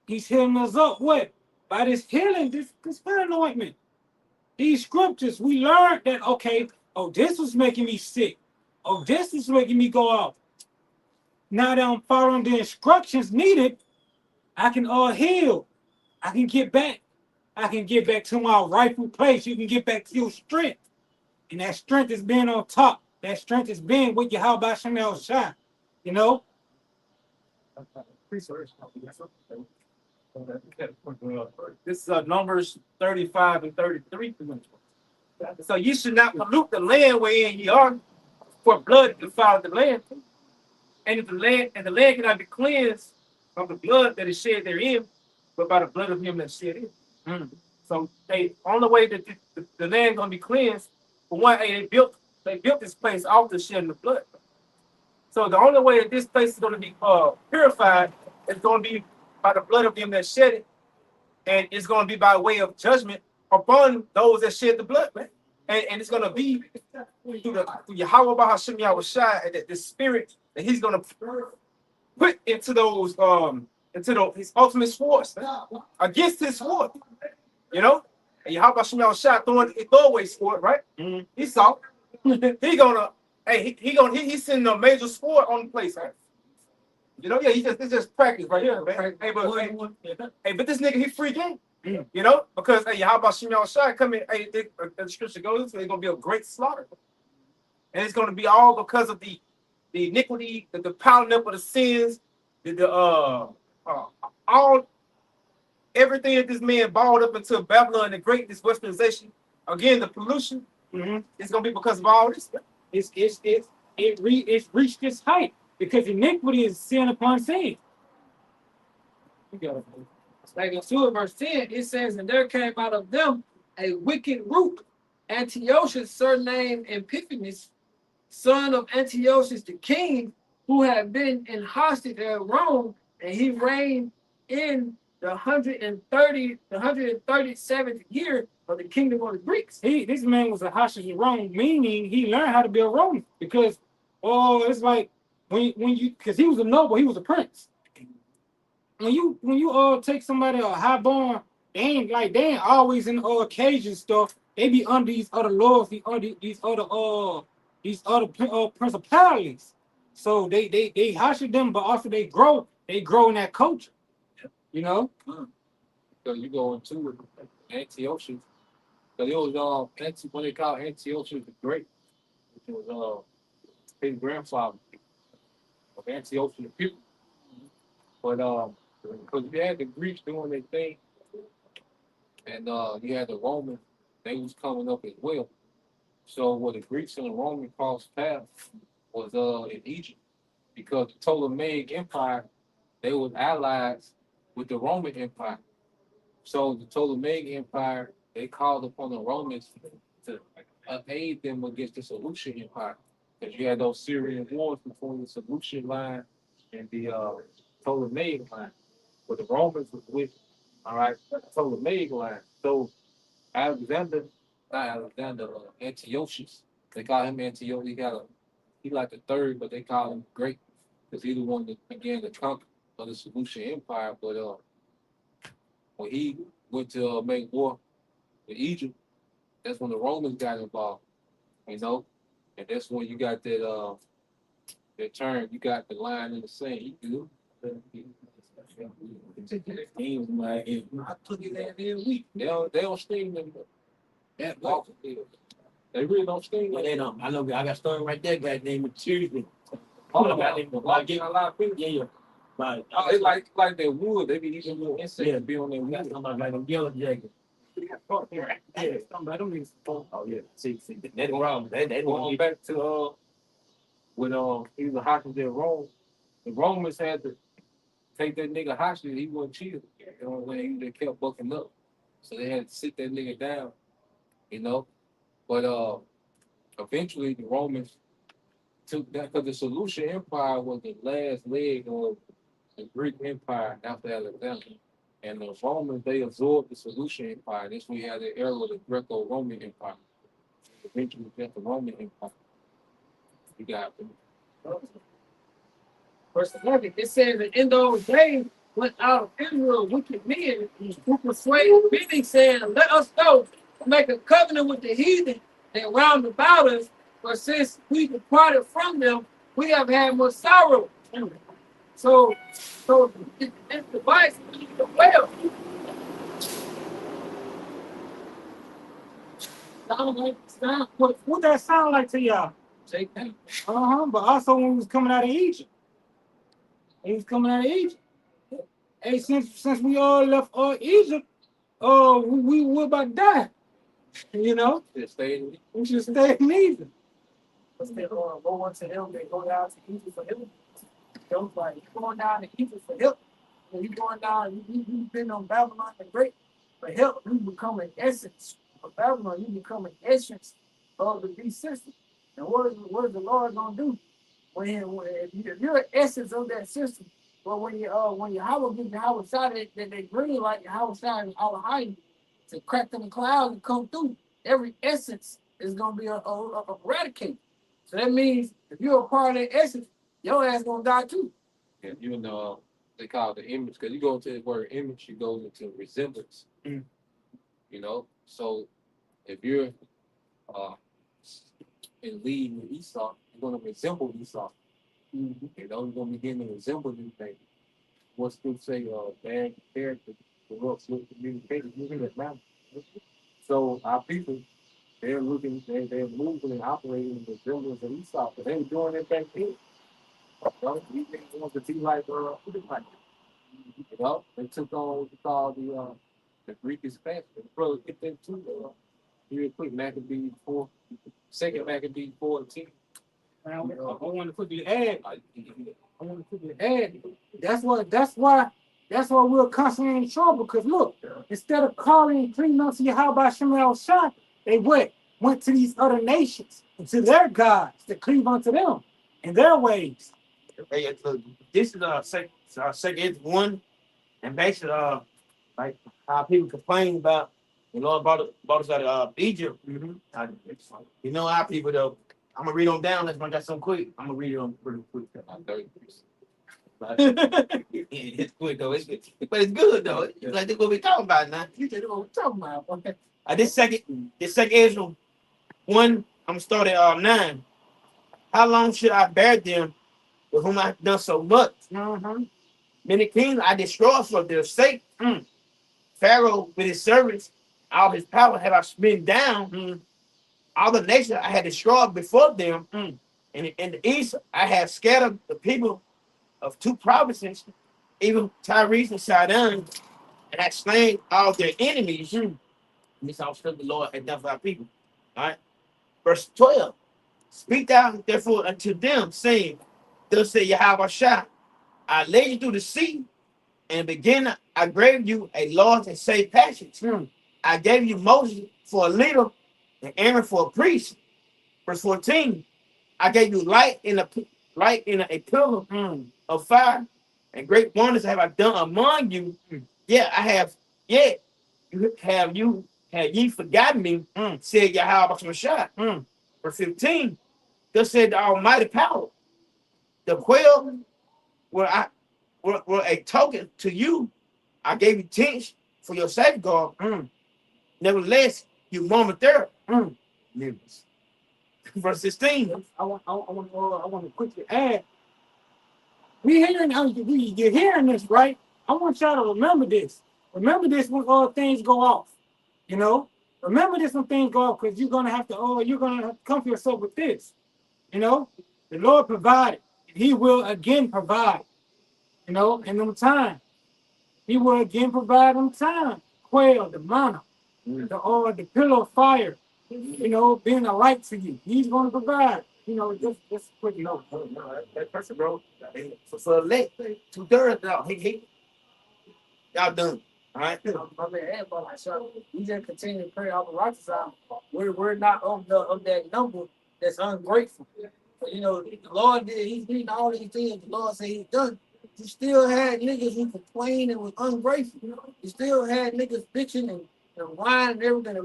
He's healing us up. What? by this healing, this healing ointment. These scriptures, we learned that, okay, oh, this was making me sick. Oh, this is making me go out. Now that I'm following the instructions needed, I can heal. I can get back. I can get back to my rightful place. You can get back to your strength. And that strength is being on top. That strength is being with you. How about Chanel Shine? You know? This is Numbers 35 and 33. So you should not pollute the land wherein ye are, for blood defiled the land. And if the land cannot be cleansed of the blood that is shed therein, but by the blood of him that shed it. So they only way that the land gonna be cleansed, for one, hey, they built this place off the shedding of blood. So the only way that this place is gonna be purified is gonna be by the blood of him that shed it, and it's gonna be by way of judgment upon those that shed the blood, man. And it's gonna be through Yahweh Bahashim Yahushai, and the spirit that he's gonna put into those his ultimate swords against his sword, you know. And Yahweh Bahashim Yahushai throwing a throwaway sword, right? He saw he gonna he's sending a major sword on the place, right? You know, yeah, it's just practice right here, man. But this nigga, he free game. You know, because hey, how about Shimei Shai coming? Hey, the scripture goes, it's gonna be a great slaughter, and it's gonna be all because of the iniquity, the piling up of the sins, all everything that this man balled up into Babylon, the great this westernization. Again, the pollution. It's gonna be because of all this. It's reached its height because iniquity is sin upon sin. Like in 2 verse 10, it says, and there came out of them a wicked root, Antiochus, surnamed Epiphanes, son of Antiochus the king, who had been in hostage at Rome, and he reigned in the 137th year of the kingdom of the Greeks. This man was a hostage in Rome, meaning he learned how to be a Roman because it's like when you because he was a noble, he was a prince. When you take somebody highborn, they ain't always in the Cajun stuff. They be under these other laws, these other principalities. So they hostage them, but also they grow in that culture. You know? So you go into Antiochus. So it was when they call Antiochus the Great, which was his grandfather of Antiochus the people. But because you had the Greeks doing their thing, and you had the Romans, they was coming up as well. So what the Greeks and the Romans crossed paths was in Egypt, because the Ptolemaic Empire, they were allies with the Roman Empire. So the Ptolemaic Empire, they called upon the Romans to aid them against the Seleucid Empire, because you had those Syrian wars between the Seleucid line and the Ptolemaic line. But the Romans was with, all right, Ptolemaic line. So Antiochus, they call him Antiochus. He like the third, but they call him great because he the one that began the conquer of the Seleucid Empire. But when he went to make war with Egypt, that's when the Romans got involved, you know, and that's when you got that term. You got the line in the sand. You do. I took it every week. They don't sting them that often. They really don't sting. But they don't. I know. I got a story right there. Guy named Tuesday. I get a lot of people. Yeah. But they like their wood. They be eating little insects be on their wood. that's something like a yellow jacket. Yeah. I don't need support. Oh yeah. See, that's the problem. They Going back to when he was a hostage in Rome, the Romans had to take that nigga hostage. He wasn't cheating. You know what I'm saying? They kept bucking up, so they had to sit that nigga down. You know, but eventually the Romans took that because the Seleucid Empire was the last leg of the Greek Empire after Alexander. And the Romans, they absorbed the Seleucid Empire. That's when you had the era of the Greco-Roman Empire. Eventually, you got the Roman Empire. You got Verse 11, it says that in those days went out of Israel, wicked men, who persuaded many, saying, let us go make a covenant with the heathen that round about us. But since we departed from them, we have had more sorrow. So this device is well. What that sound like to y'all? Satan. But also when we was coming out of Egypt. He was coming out of Egypt. Hey, since we all left Egypt, we were about to die. You know, Just stay in it. we should stay in Egypt. But they go unto him, they go down to Egypt for help. So like you going down to Egypt for help. When you going down, you've been on Babylon the Great for help. You become an essence of Babylon. You become an essence of the beast system. And what is the Lord gonna do if you're an essence of that system? But when Yahweh gives Yahweh shot that they green like Yahweh shot is all high to crack in the clouds and come through, every essence is gonna be eradicated. So that means if you're a part of that essence, your ass gonna die too. And even though they call it the image, because you go into the word image, you go into resemblance. Mm. You know, so if you're in lead with Esau, you're gonna resemble Esau. Mm-hmm. You know, you're gonna begin to resemble these things. What's to say bad character corrupts with communication, you hear that now. So our people, they're moving and operating in the resemblance of Esau, but they were doing it back then. We think want to be like you know, they took on what you call the Greek expansion. Bro, get into real quick, Maccabees 4, second Maccabees 4:10. I want to put the ad. I want to put the ad. That's why we're constantly in trouble. Because look, instead of calling and cleaning up to Yahweh Shem Shah, they went to these other nations and to their gods to cleave unto them in their ways. Hey, look, this is second 1, and basically like how people complain about the Lord brought us out of Egypt. Mm-hmm. You know how people though. I'm gonna read them down. Let's run that some quick. I'm gonna read them pretty quick. It's quick though. It's good, but it's good though. It's like this what we talking about now. You said what we talking about. Okay. This second Israel 1. I'm gonna start at 9. How long should I bear them with whom I've done so much? Mm-hmm. Many kings I destroyed for their sake. Pharaoh with his servants, all his power have I spent down. All the nations I had destroyed before them. And in the east I have scattered the people of 2 provinces, even Tyrese and Sidon, and had slain all their enemies. This all stuff the Lord had done for our people. All right. Verse 12. Speak thou therefore unto them, saying, thus say Yahweh Shah, I led you through the sea, and begin I gave you a large and safe passage. I gave you Moses for a leader and Aaron for a priest. Verse 14. I gave you light in a pillar of fire, and great wonders have I done among you. Yeah, I have. Yet have ye forgotten me? Said Yahweh Shah. Verse 15. Thus said the Almighty Power. The quail were a token to you. I gave you tents for your safeguard. Nevertheless, you momentarily. Verse 16. I want to quickly add. You're hearing this, right? I want y'all to remember this. Remember this when all things go off. You know, remember this when things go off, because you're gonna have to come for yourself with this. You know, the Lord provided, and He will again provide. You know, in them time, He will again provide them time. Quail, the manna, the pillar of fire. You know, being a light to you. He's going to provide. You know, just quick note. That person, bro. For elect, 2/3 now. Y'all done. All right. We just continue to pray all the righteous out. We're not of that number that's ungrateful. But, you know, the Lord did. He's doing all these things. The Lord said He's done. You still had niggas who complained and was ungrateful. You still had niggas bitching and whining and everything.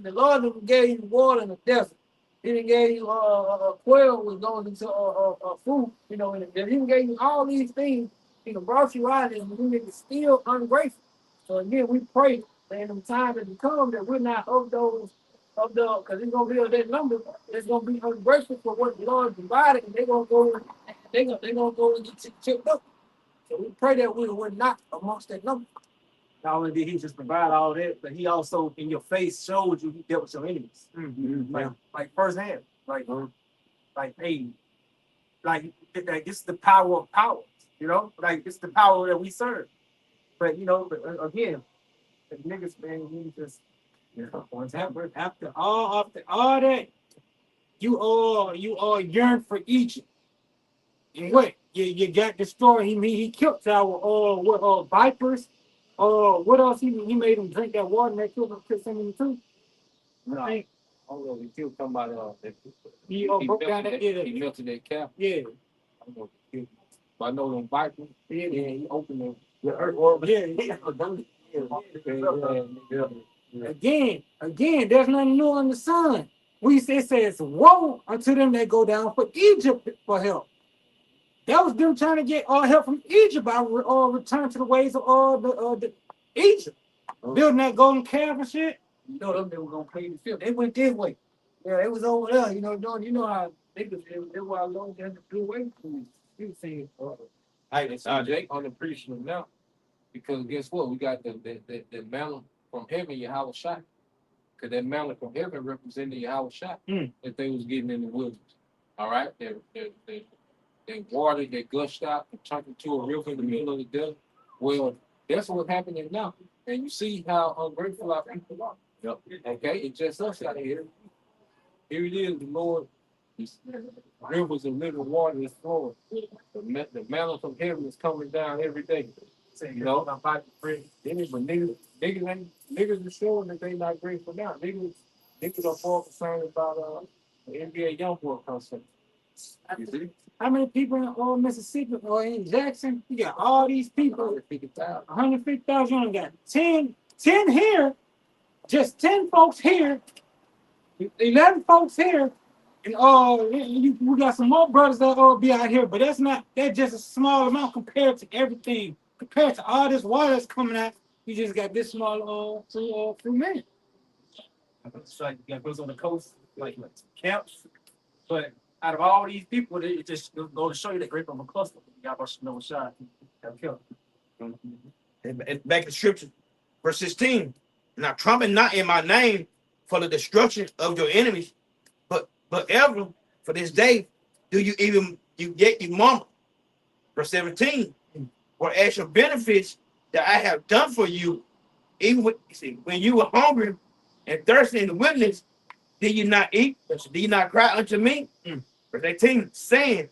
The Lord gave you water in the desert. He didn't gave you quail was going into food. You know, and He gave you all these things He done brought you out and you niggas still ungrateful. So again, we pray that in the time that come that we're not of those because it's gonna be of that number. It's gonna be ungrateful for what the Lord provided, and they're gonna go and get chipped up. So we pray that we're not amongst that number. Not only did he just provide all that, but he also in your face showed you he dealt with your enemies. Like firsthand. Like hey, like this is the power of powers, you know? Like it's the power that we serve. But again, the niggas, man, you just once After all that, you all yearn for Egypt. And what? You got destroyed. He killed our vipers. What else? He made them drink that water and that killed them too. No, I think I don't know. He still talking about he broke down that. he melted that cap. Yeah. I don't know if he killed him. But I know them Vikings. Yeah. He opened the earth Yeah. orbit. Again, there's nothing new under the sun. It says, woe unto them that go down for Egypt for help. That was them trying to get all help from Egypt by return to the ways of the Egypt. Building that golden calf and shit. You know them they were gonna play the field. They went this way. Yeah, it was over there. You know how they were alone there to do away from you. You see, Jake on the preaching now. Because guess what? We got the manna from heaven, Yahweh shot. Because that manna from heaven represented Yahweh shot that they was getting in the wilderness. All right? They water that gushed out and turned into a river in the middle of the desert. Well, that's what's happening now. And you see how ungrateful our people are. Yep. Okay? It's just us out here. Here it is, the Lord. Rivers of living water is flowing. The manna from heaven is coming down every day. You know, I'm fighting for niggas are showing that they not grateful now. Niggas are more concerned about the NBA YoungBoy concert. You see? How many people in Mississippi or in Jackson? You got all these people. 150,000. You only got 10 here. Just 10 folks here. 11 folks here. And we got some more brothers that be out here, but that's just a small amount compared to everything. Compared to all this water that's coming out, you just got this small few men. it's like you got those on the coast, like camps. But out of all these people, it just go to show you that great from a cluster. You got to know a shot. Got killed. And back in the scripture, verse 16. Now trumpet not in my name for the destruction of your enemies, but ever for this day do you get you murmur. Verse 17. For as your benefits that I have done for you, even when you were hungry and thirsty in the wilderness, did you not eat? Did you not cry unto me? Verse 18, saying,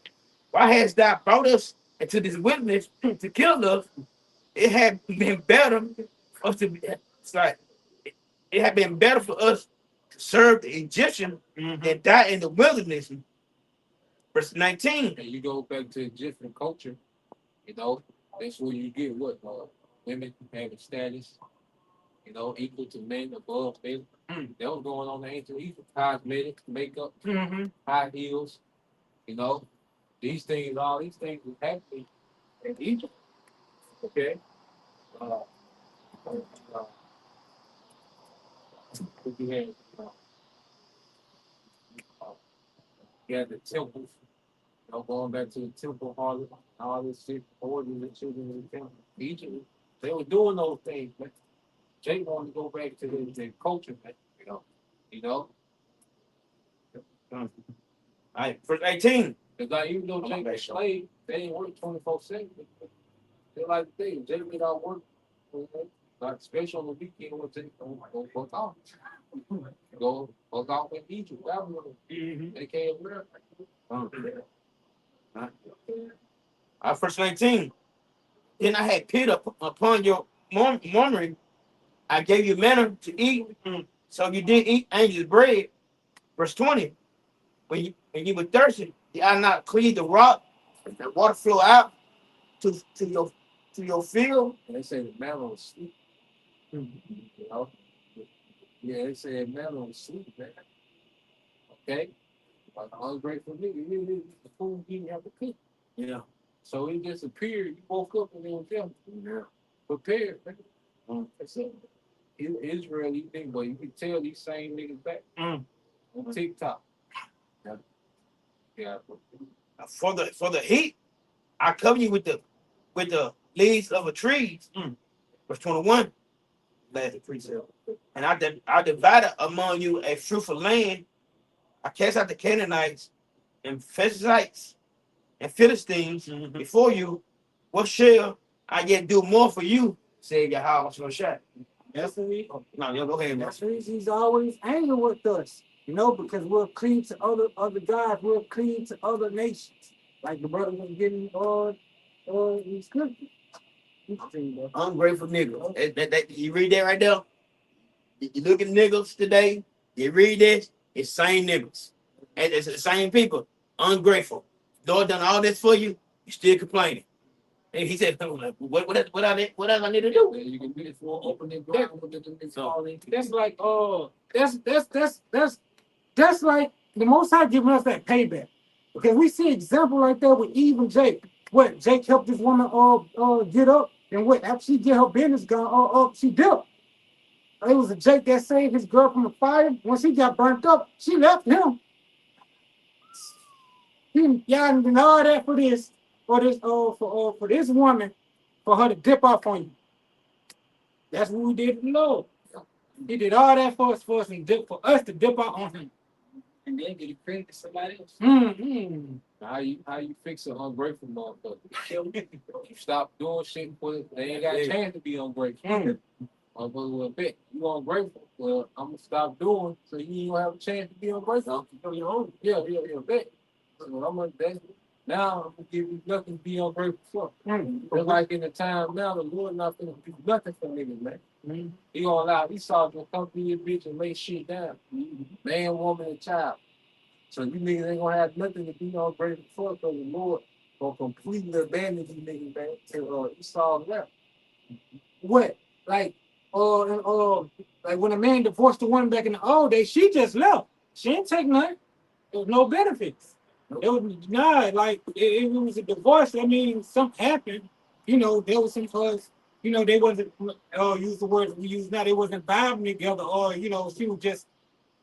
why hast thou brought us into this wilderness to kill us? It had been better for us it had been better for us to serve the Egyptian than die in the wilderness. Verse 19. And you go back to Egyptian culture, that's where you get what women having status, equal to men, above men. That was going on in ancient Egypt. Cosmetics, makeup, high heels, all these things were happening in Egypt. Okay. You had, you had the temples, going back to the temple harlot, all this shit, ordering the children in the temple. Egypt, they were doing those things, but Jay wanted to go back to the culture, man, All right, verse 18. Because like, even though Jay was slave, they didn't work 24/7. They like Jay did all work. Like especially on the weekend when they go fuck off. Go fuck off in Egypt. They came here. Verse 19. Then I had pity upon your murmuring. I gave you manna to eat, so you didn't eat angels' bread. Verse 20. When you were thirsty, did I not clean the rock, and the water flow out to your field? And they say the manna was sleep. Yeah, they said manna was sleep, man. Okay? Like ungrateful nigga, the food you didn't have to cook. Yeah. So it just appeared. You woke up and it was them. Yeah. Prepared, man. That's it. Israel, you think, but you can tell these same niggas back on TikTok. Yeah. Yeah. For the heat, I cover you with the leaves of a tree. Verse 21. Last precept. And I divided among you a fruitful land. I cast out the Canaanites and Perizzites and Philistines before you. What shall I yet do more for you? Said Yahweh Shai. That's what we. No, you go ahead, man. That's the reason he's always angry with us. Because we're clean to other gods. We're clean to other nations. Like the brother was getting these scriptures. Ungrateful niggas. You read that right there? You look at niggas today, you read this, it's same niggas. And it's the same people. Ungrateful. Lord done all this for you, you still complaining. And he said, what else I need to do? You can get it for opening ground with the That's like that's like the Most High giving us that payback. Because we see example like that with Eve and Jake. What Jake helped this woman get up, and what after she get her business gone up, she dipped. It was a Jake that saved his girl from the fire. When she got burnt up, she left him. Y'all did all that for this woman, for her to dip off on you. That's what we did to the Lord. He did all that for us and for us to dip out on him. And then get it credit to somebody else. How you fix an ungrateful motherfucker? You stop doing shit for they ain't got a chance to be ungrateful. Well, bet you ungrateful. Well, I'm gonna stop doing so you don't have a chance to be ungrateful. Yeah, bet. So I'm gonna now I'm gonna give you nothing to be ungrateful for. But like in the time now, the Lord not gonna do nothing for niggas, man. He gonna allow Esau to come through your bitch and lay shit down. Man, woman, and child. So you niggas ain't gonna have nothing to be ungrateful for because the Lord gonna completely abandon you niggas, man, till Esau left. What? Like when a man divorced the woman back in the old days, she just left. She didn't take nothing. There was no benefits. It was like it was a divorce. I mean, something happened. There was some cause. They wasn't use the words we use now. They wasn't vibing together, or she was just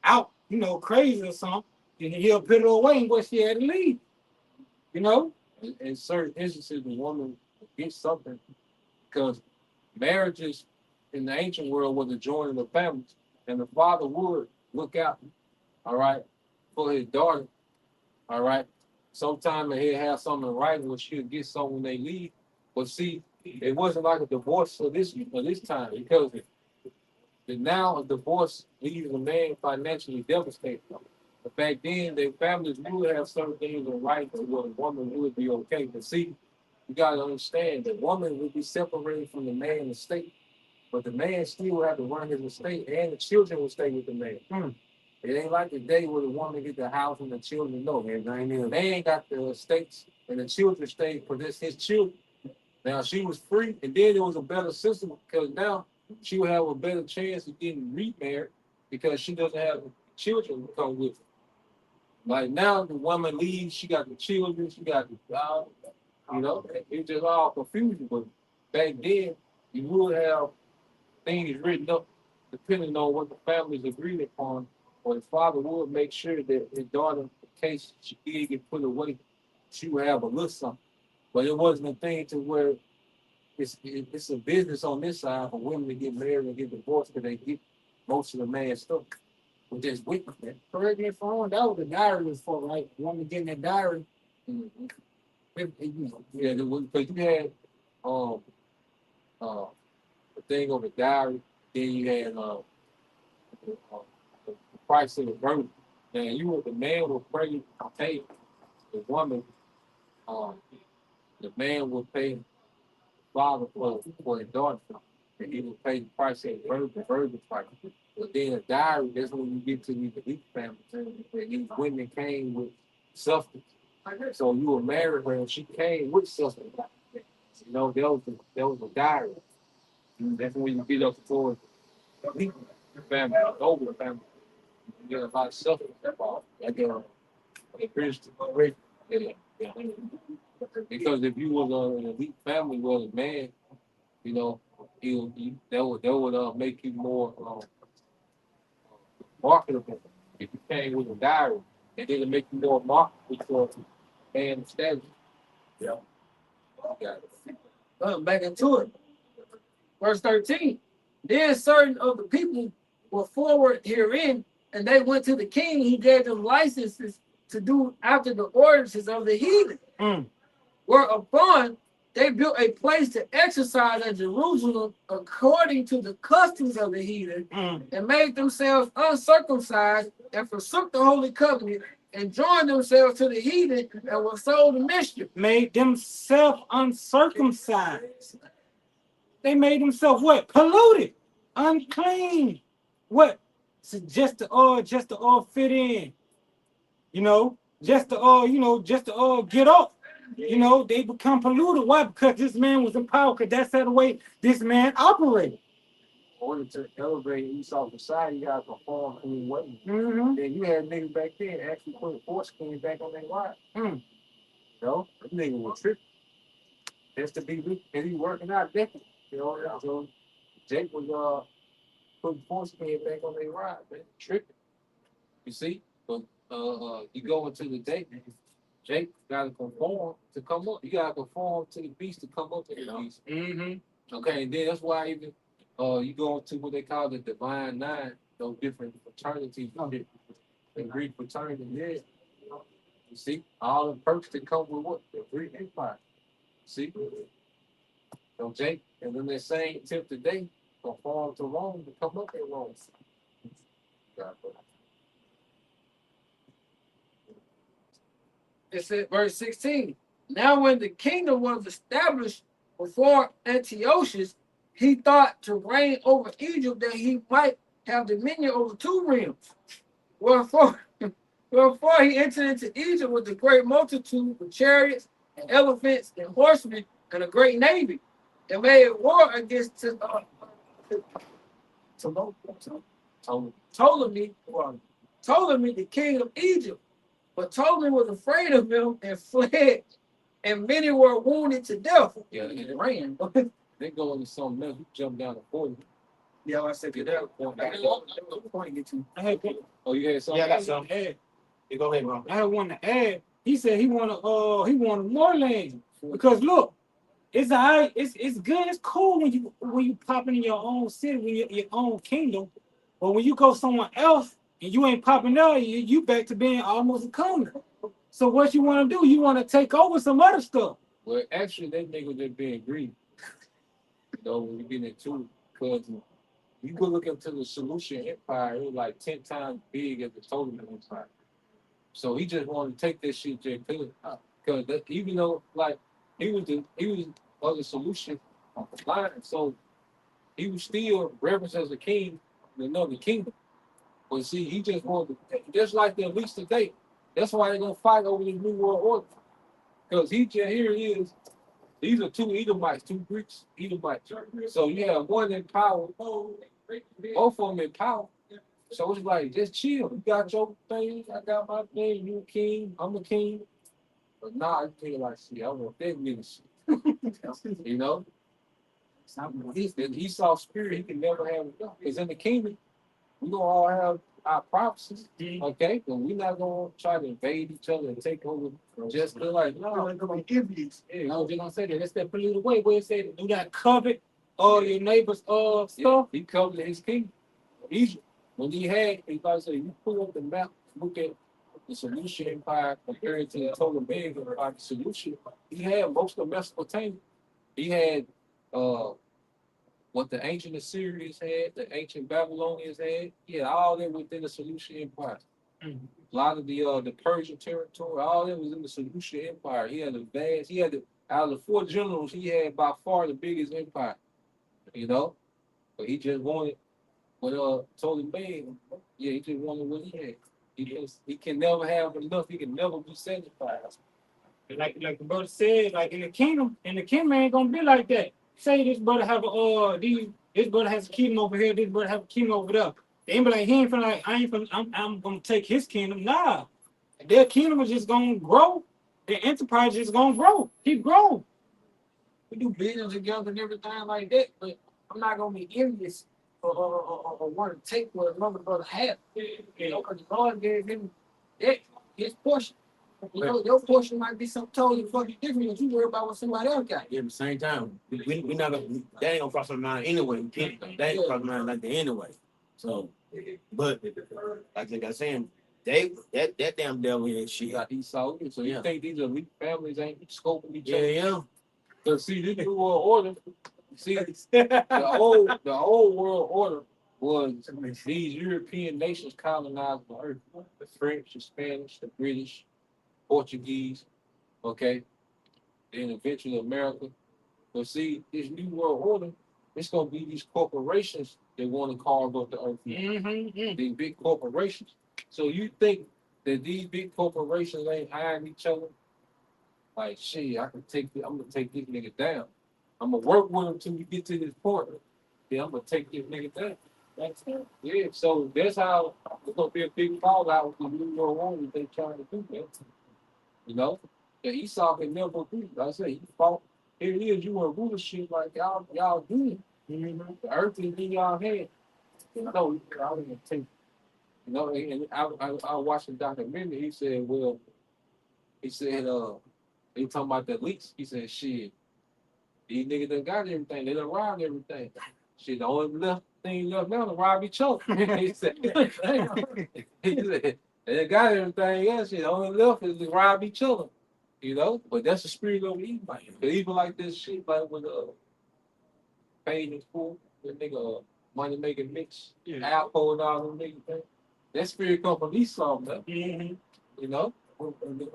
out, crazy or something. And he'll put her away, and what she had to leave. In certain instances, the woman gets something because marriages in the ancient world was a joining of families, and the father would look out, all right, for his daughter, all right. Sometimes he'll have something in writing where she'll get something when they leave. But see, it wasn't like a divorce for this time because now a divorce leaves a man financially devastated. But back then, their families would have certain things in writing where a woman would be okay. But see, you gotta understand the woman would be separated from the man's estate, but the man still would have to run his estate, and the children would stay with the man. It ain't like the day where the woman get the house and the children know. Man, the man got the estates and the children stayed for his children. Now she was free, and then there was a better system because now she would have a better chance of getting remarried because she doesn't have children to come with her. Like now, the woman leaves, she got the children, she got the job. It's just all confusion. But back then, you would have things written up depending on what the families agreed upon, or the father would make sure that his daughter, in case she did get put away, she would have a little something. But it wasn't a thing to where it's a business on this side for women to get married and get divorced because they get most of the man's stuff. But just wait, man. Correct me if I'm wrong. That was the diary was for, right? The woman getting that diary. Yeah, because you had the thing on the diary, then you had the price of the virgin. Now the man will pay the woman, the man will pay the father for his daughter, and he will pay the price of the virgin price. But then a diary, that's when you get to the elite families, and these women came with substance. So you were married her, and she came with substance. There was a diary. And that's when you get up towards the elite family, the noble family. You get a lot of substance involved. Like a Christian, yeah. Because if you was an elite family, was a man, you know, that would make you more marketable if you came with a diary, and then it make you more marketable for man status. Yeah, you got it. Back into it. Verse 13. Then certain of the people were forward herein, and they went to the king. He gave them licenses to do after the ordinances of the heathen. Whereupon they built a place to exercise at Jerusalem according to the customs of the heathen, and made themselves uncircumcised, and forsook the holy covenant, and joined themselves to the heathen, and were sold to mischief. Made themselves uncircumcised. They made themselves what? Polluted, unclean. What? So just to all fit in. You know, just to all get off. You know, they become polluted. Why? Because this man was in power. Because that's the way this man operated. In order to elevate Esau society, you gotta perform clean ways. Mm-hmm. Then you had niggas back then actually put foreskin back on their wives. You know, them niggas was tripping. Just to be weak, and he working out different. You know, so Jake was putting foreskin back on their wives, man. Tripping. You see? But you go into the day, Jake gotta conform to come up. You gotta conform to the beast to come up to the beast. Okay, and then that's why even you go into what they call the divine nine, those different fraternities, the Greek fraternity. Yeah. You see, all the perks that come with what? The Greek Empire. See? So Jake, and then that same tip today, conform to Rome to come up in Rome. It said, verse 16. Now, when the kingdom was established before Antiochus, he thought to reign over Egypt that he might have dominion over two realms. Wherefore he entered into Egypt with a great multitude of chariots and elephants and horsemen and a great navy, and made war against Ptolemy, the king of Egypt. But Ptolemy was afraid of him and fled, and many were wounded to death. Yeah, and ran. They go into something else, you jump down to 40. Yeah, I said, Get that that point back. point get to. I had Oh, you had something? Yeah, I got one some. to add. You go ahead, bro. I had one to add. He said he wanted more land. Because look, it's all right, it's good, it's cool when you popping in your own city, when you're your own kingdom. But when you go somewhere else and you ain't popping there, you back to being almost a conqueror. So what you want to do? You want to take over some other stuff. Well, actually, they niggas just being greedy. You know, when you get into it, because you go look into the Solution Empire, it was like 10 times big as the Total Empire. So he just wanted to take that shit just because even though like he was of the solution line, so he was still referenced as a king in another kingdom. But see, he just wanted to, just like the elites today. That's why they're gonna fight over the New World Order. Because here he is. These are two Edomites, two Greeks, Edomites. So you have one in power, both of them in power. So it's like, just chill. You got your thing, I got my thing, you a king, I'm a king. But nah, I feel like, see, I want that nigga shit. You know? Esau spirit, he can never have enough. Because in the kingdom, we gonna all have our prophecies, okay? But we're not gonna try to invade each other and take over just feel like, no, I was just gonna say that. That's that polluted way where it said do not covet all your neighbors' stuff. he covered his kingdom. Egypt. When he about to say, you pull up the map, look at the Solution Empire compared to the Ptolemaic Empire, the Solution, he had most of Mesopotamia. He had what the ancient Assyrians had, the ancient Babylonians had. He had all that within the Solution Empire. A lot of the Persian territory, all that was in the Solution Empire. He had out of the four generals, he had by far the biggest empire. You know? But he just wanted what Ptolemy, he just wanted what he had. He can never have enough, he can never be satisfied. Like the brother said, like in the kingdom ain't gonna be like that. Say this brother have this brother has a kingdom over here, this brother have a kingdom over there. They ain't be like, he ain't finna like, I'm gonna take his kingdom. Nah. Their kingdom is just gonna grow the enterprise is gonna grow, keep growing. We do business together and everything like that, but I'm not gonna be envious or want to take what another brother has. You know, because the Lord gave him that, his portion. You know, your portion might be something totally fucking different, but you worry about what somebody else got. Yeah, at the same time, we not gonna, that ain't gonna cross our mind anyway. We can't, that ain't gonna cross our mind like that anyway. So, but like I was saying, that damn devil ain't You shit. got Esau. So you Yeah. think these elite families ain't scoping each Yeah, other? yeah. Because see, this new world order, see, the old world order was these European nations colonized the earth. The French, the Spanish, the British, Portuguese, okay, then eventually America. But see, this new world order, it's gonna be these corporations that want to carve up the earth. These big corporations. So you think that these big corporations ain't hiring each other? Like, shit, I'm gonna take this nigga down. I'm gonna work with him till we get to this point. Then I'm gonna take this nigga down. That's it. Yeah, so that's how it's gonna be a big fallout with the new world order they trying to do that. You know? The Esau can never agree. Like I said, he fought. Here it is, you in rulership like y'all do. The earth is in y'all hand. You know, I don't even take. You know, and I watched the documentary. He said, they talking about the leaks. He said, shit, these niggas done got everything. They done robbed everything. Shit, the only thing left now to rob each other. He said, he said, they done got everything else. Shit, the only left is to rob each other. You know? But that's the spirit of evil. But even like this shit, like with Payne and Pool, the nigga money making mix, Apple and all them niggas. That spirit come from Esau, man. You know? The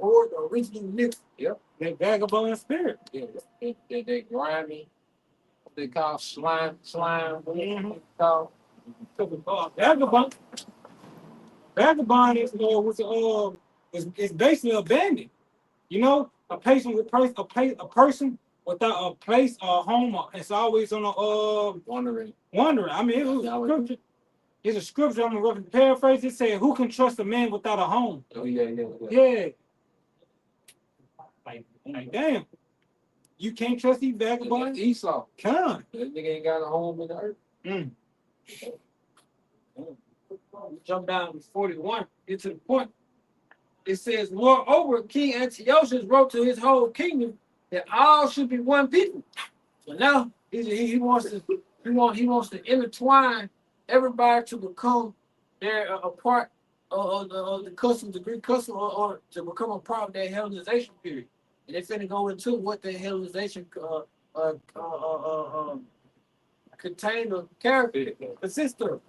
original mix. Yep. That vagabond spirit. Yeah, they grimy. They call slime, whatever they call. Vagabond is basically a bandit. You know, a person a person without a place or a home. It's always on a Wondering. I mean, it was a scripture. It's a scripture. I'm gonna paraphrase. It said, "Who can trust a man without a home?" Oh yeah. Yeah. Like damn. You can't trust these vagabonds? Esau. Come. That nigga ain't got a home in the earth. Jump down to 41, get to the point. It says, moreover, King Antiochus wrote to his whole kingdom that all should be one people. So now he wants to intertwine everybody to become their a part of the customs, the Greek custom, or to become a part of their Hellenization period. And they're finna go into what the Hellenization contain or character consists of.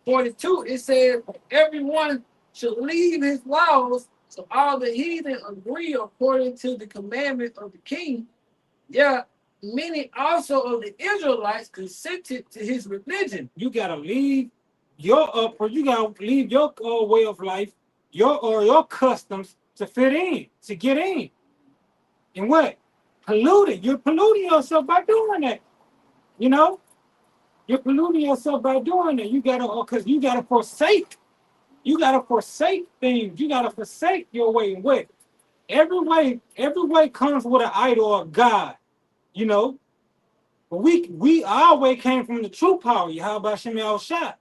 42, it said, everyone should leave his laws, so all the heathen agree according to the commandment of the king. Yeah, many also of the Israelites consented to his religion. You gotta leave your you gotta leave your way of life, your customs to fit in, to get in. And what? Polluted. You're polluting yourself by doing that. You know? You're polluting yourself by doing that. You gotta forsake. You gotta forsake things. You gotta forsake your way. And what? Every way comes with an idol of God. You know? But we our way came from the true power. How about Shemi Shot?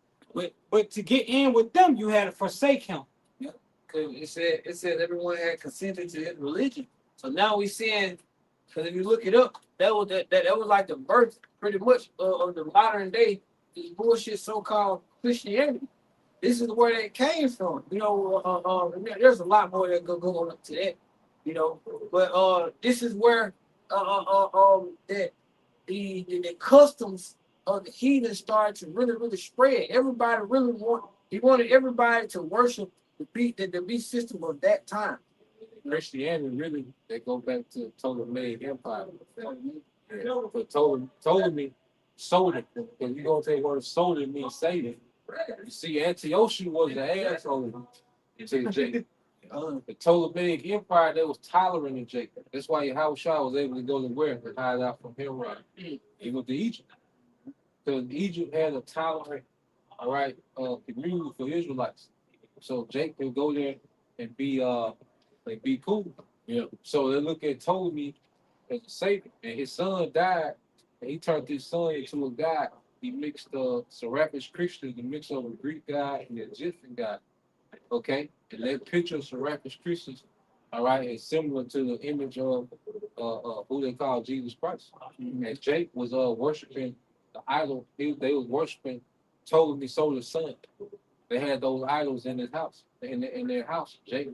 But to get in with them, you had to forsake him. Yeah, because it said everyone had consented to his religion. So now we seeing, because if you look it up, that was like the birth, pretty much, of the modern day, this bullshit so-called Christianity. This is where they came from. You know, there's a lot more that go on up to that. You know, but this is where that the customs of the heathen started to really spread. Everybody he wanted everybody to worship the beast system of that time. Christianity really, they go back to the Ptolemaic Empire. But Ptolemy sold it. Because you're going to take word sold it means Satan. You see, Antiochus was the asshole to Jacob. The Ptolemaic Empire, they was tolerant of Jacob. That's why Yahushua was able to go to where and hide out from Herod. He went to Egypt. Because Egypt had a tolerant, community for Israelites. So Jacob could go there and be cool. Yeah. So they look at Ptolemy as a savior, and his son died, and he turned his son into a god. He mixed Serapis Christians, he mixed up a Greek god and the Egyptian god. Okay, and that picture of Serapis Christians, all right, is similar to the image of who they call Jesus Christ. And Jake was worshiping the idol. They was worshiping Ptolemy solar sun. They had those idols in his house, in their house. Jake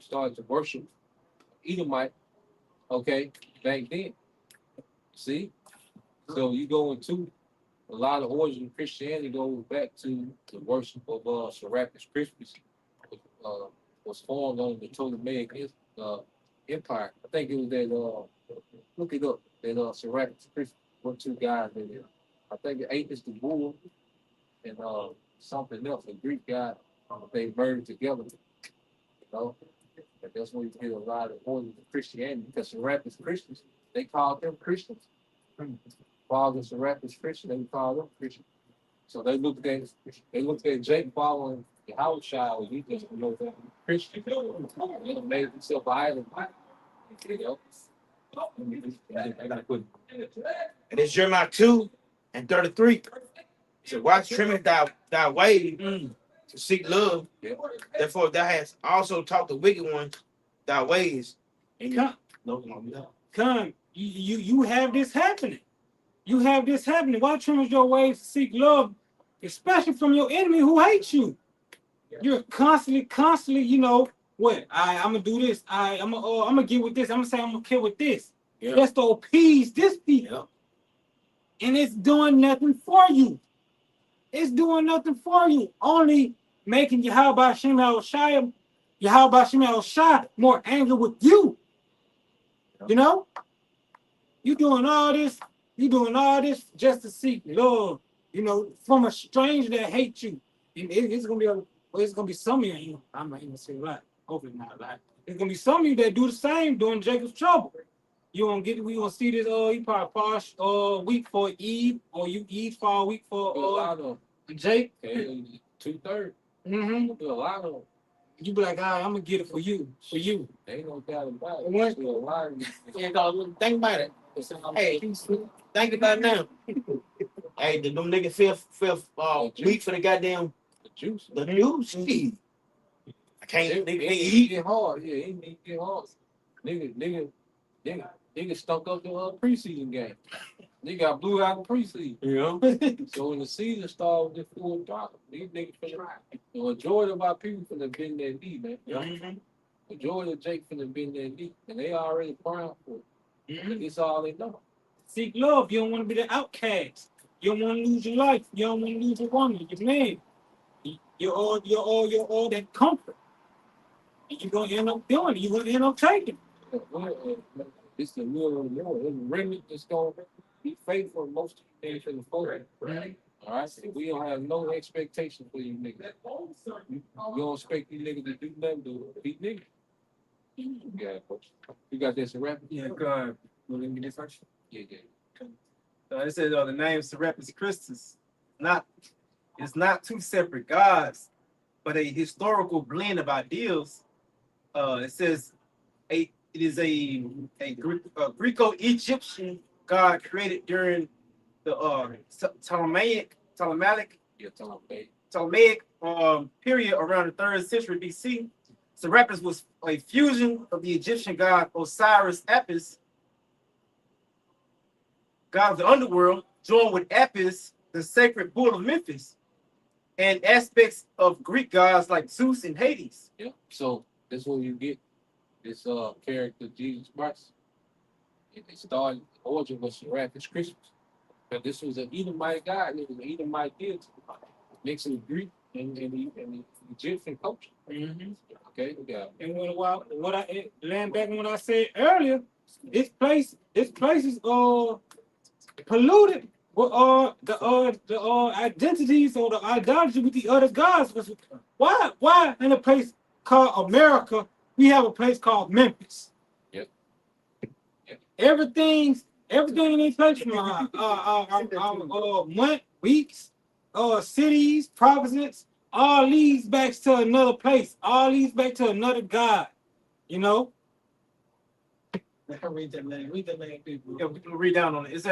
started to worship Edomite. Okay, back then. See, so you go into a lot of origin of Christianity goes back to the worship of Serapis Christus, uh, was formed under the Ptolemaic Empire. I think it was that look it up, that Serapis Christus, what two guys in there. I think Apis the bull and something else, a Greek guy, they merged together, you know. And that's where you get a lot of origin of Christianity, because Serapis Christians, they called them Christians. Father Serapis Christian, they called them Christians. So they looked at Jake following the house child. He just that Christian. He made himself an idol. You know? I gotta put And it's Jeremiah 2:33. It said, watch trimming thy way to seek love. yeah. Therefore, thou hast also taught the wicked one thy ways. And Come, no. come. You have this happening. You have this happening. Why trim your ways to seek love, especially from your enemy who hates you? You're constantly, you know, what? I'm gonna do this. I'm gonna get with this. I'm gonna say I'm gonna kill with this. Yeah. Just to appease this people. Yeah. And it's doing nothing for you. It's doing nothing for you. Only making Yahweh Shem Shai more angry with you. Yeah. You know? You doing all this just to seek love, you know, from a stranger that hates you. And it's gonna be some of you. I'm not even say a lot. Hopefully not a lot. It's gonna be some of you that do the same during Jacob's trouble. You won't get. We gonna see this. You probably pause week for Eve, or you Eve for a week for Jake. Okay, 2/3. Mm-hmm. A lot of them. You be like, I'm gonna get it for you. Ain't no doubt about it. What? Still a lot of them. Yeah, think about it. Hey, think about it now. Hey, did them niggas fifth week for the goddamn The juice. the news? Shit. I can't It eat. get hard. Yeah, it get hard. Nigga stunk up the preseason game. They got blew out in preseason. Yeah. So when the season started with the full drop, these niggas finna. The majority of our people finna bend their knee, man. Mm-hmm. Majority of Jake finna bend their knee, and they already primed for it. Mm-hmm. It's all they know. Seek love. You don't want to be the outcast. You don't want to lose your life. You don't want to lose your woman, your man. You're all that comfort. And you're gonna end up doing it. You're gonna end up taking it. It's the will of the Lord. It's a remnant that's gonna be faithful most of the things in the forward. Right. All right. So we don't have no expectation for you niggas. You don't expect these niggas to do nothing to be niggas. Yeah, folks. You got this rap? Yeah, God. Will you get this first? Yeah. It says the name Serapis Christus. It's not two separate gods, but a historical blend of ideals. It says it is a Greco-Egyptian god created during the Ptolemaic period around the 3rd century BC. Serapis was a fusion of the Egyptian god Osiris Apis, god of the underworld, joined with Apis, the sacred bull of Memphis, and aspects of Greek gods like Zeus and Hades. Yeah. So that's where you get this character Jesus Christ. It started the origin was Serapis Christus. But this was an Edomite god. It was an Edomite deity, mixing Greek and the Egyptian culture. Mm-hmm. Okay, we got. And what I land back on what I said earlier, this place is polluted with the identities or the idolatry with the other gods. Why in a place called America we have a place called Memphis? Yep. Everything in this place from month, weeks, cities, provinces, all leads back to another place, all leads back to another god, you know. Read that man. Read that man, people. Yeah, we can read down on it. It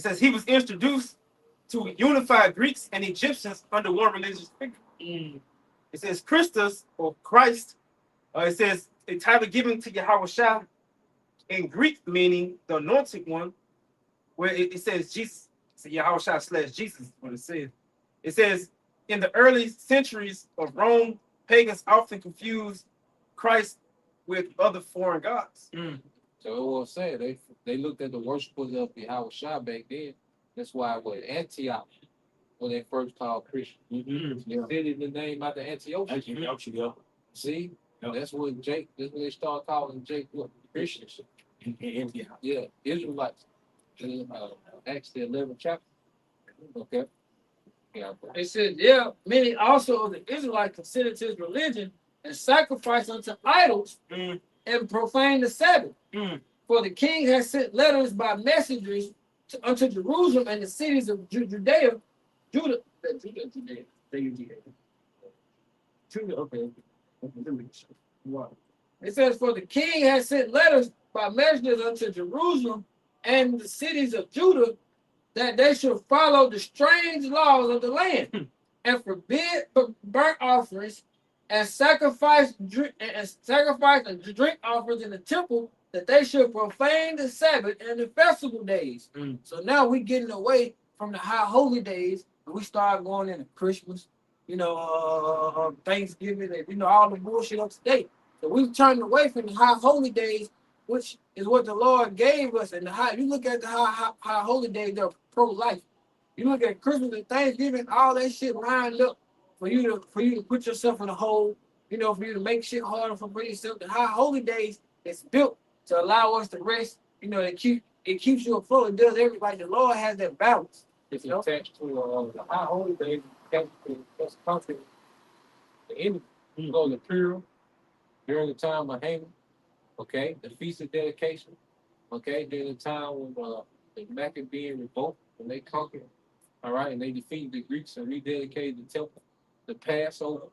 says he was introduced to unify Greeks and Egyptians under one religious figure. It says Christus or Christ. It says a title given to Yahweh in Greek, meaning the anointed one, where it says Jesus. So Yahweh / Jesus is what it says. It says in the early centuries of Rome, pagans often confused Christ with other foreign gods. So it was saying they looked at the worshipers of Yahweh Shah back then. That's why it was Antioch when they first called Christian. They said it the name out the Antiochus. See, that's what they started calling Jake what Christians. Yeah, Israelites. Acts the 11th chapter. Okay. Yeah. It said, yeah, many also of the Israelites considered his religion and sacrificed unto idols and profaned the Sabbath. For the king has sent letters by messengers unto Jerusalem and the cities of Judea. Judah. Okay. Wow. It says, for the king has sent letters by messengers unto Jerusalem and the cities of Judah that they should follow the strange laws of the land and forbid burnt offerings and sacrifice and drink offerings in the temple, that they should profane the Sabbath and the festival days. So now we're getting away from the high holy days, and we start going into Christmas, Thanksgiving, and all the bullshit up to date. So we've turned away from the high holy days, which is what the Lord gave us. And you look at the high holy days, they're pro-life. You look at Christmas and Thanksgiving, all that shit lined up for you to put yourself in a hole, for you to make shit harder for yourself. The high holy days is built to allow us to rest. It keeps you afloat. It does everybody. The Lord has that balance. It's attached to the high holy days. That's country. The enemy. Go to Purim during the time of Haman. Okay, the feast of dedication. Okay, during the time when the Maccabean revolt, when they conquered, all right, and they defeated the Greeks and rededicated the temple, the Passover,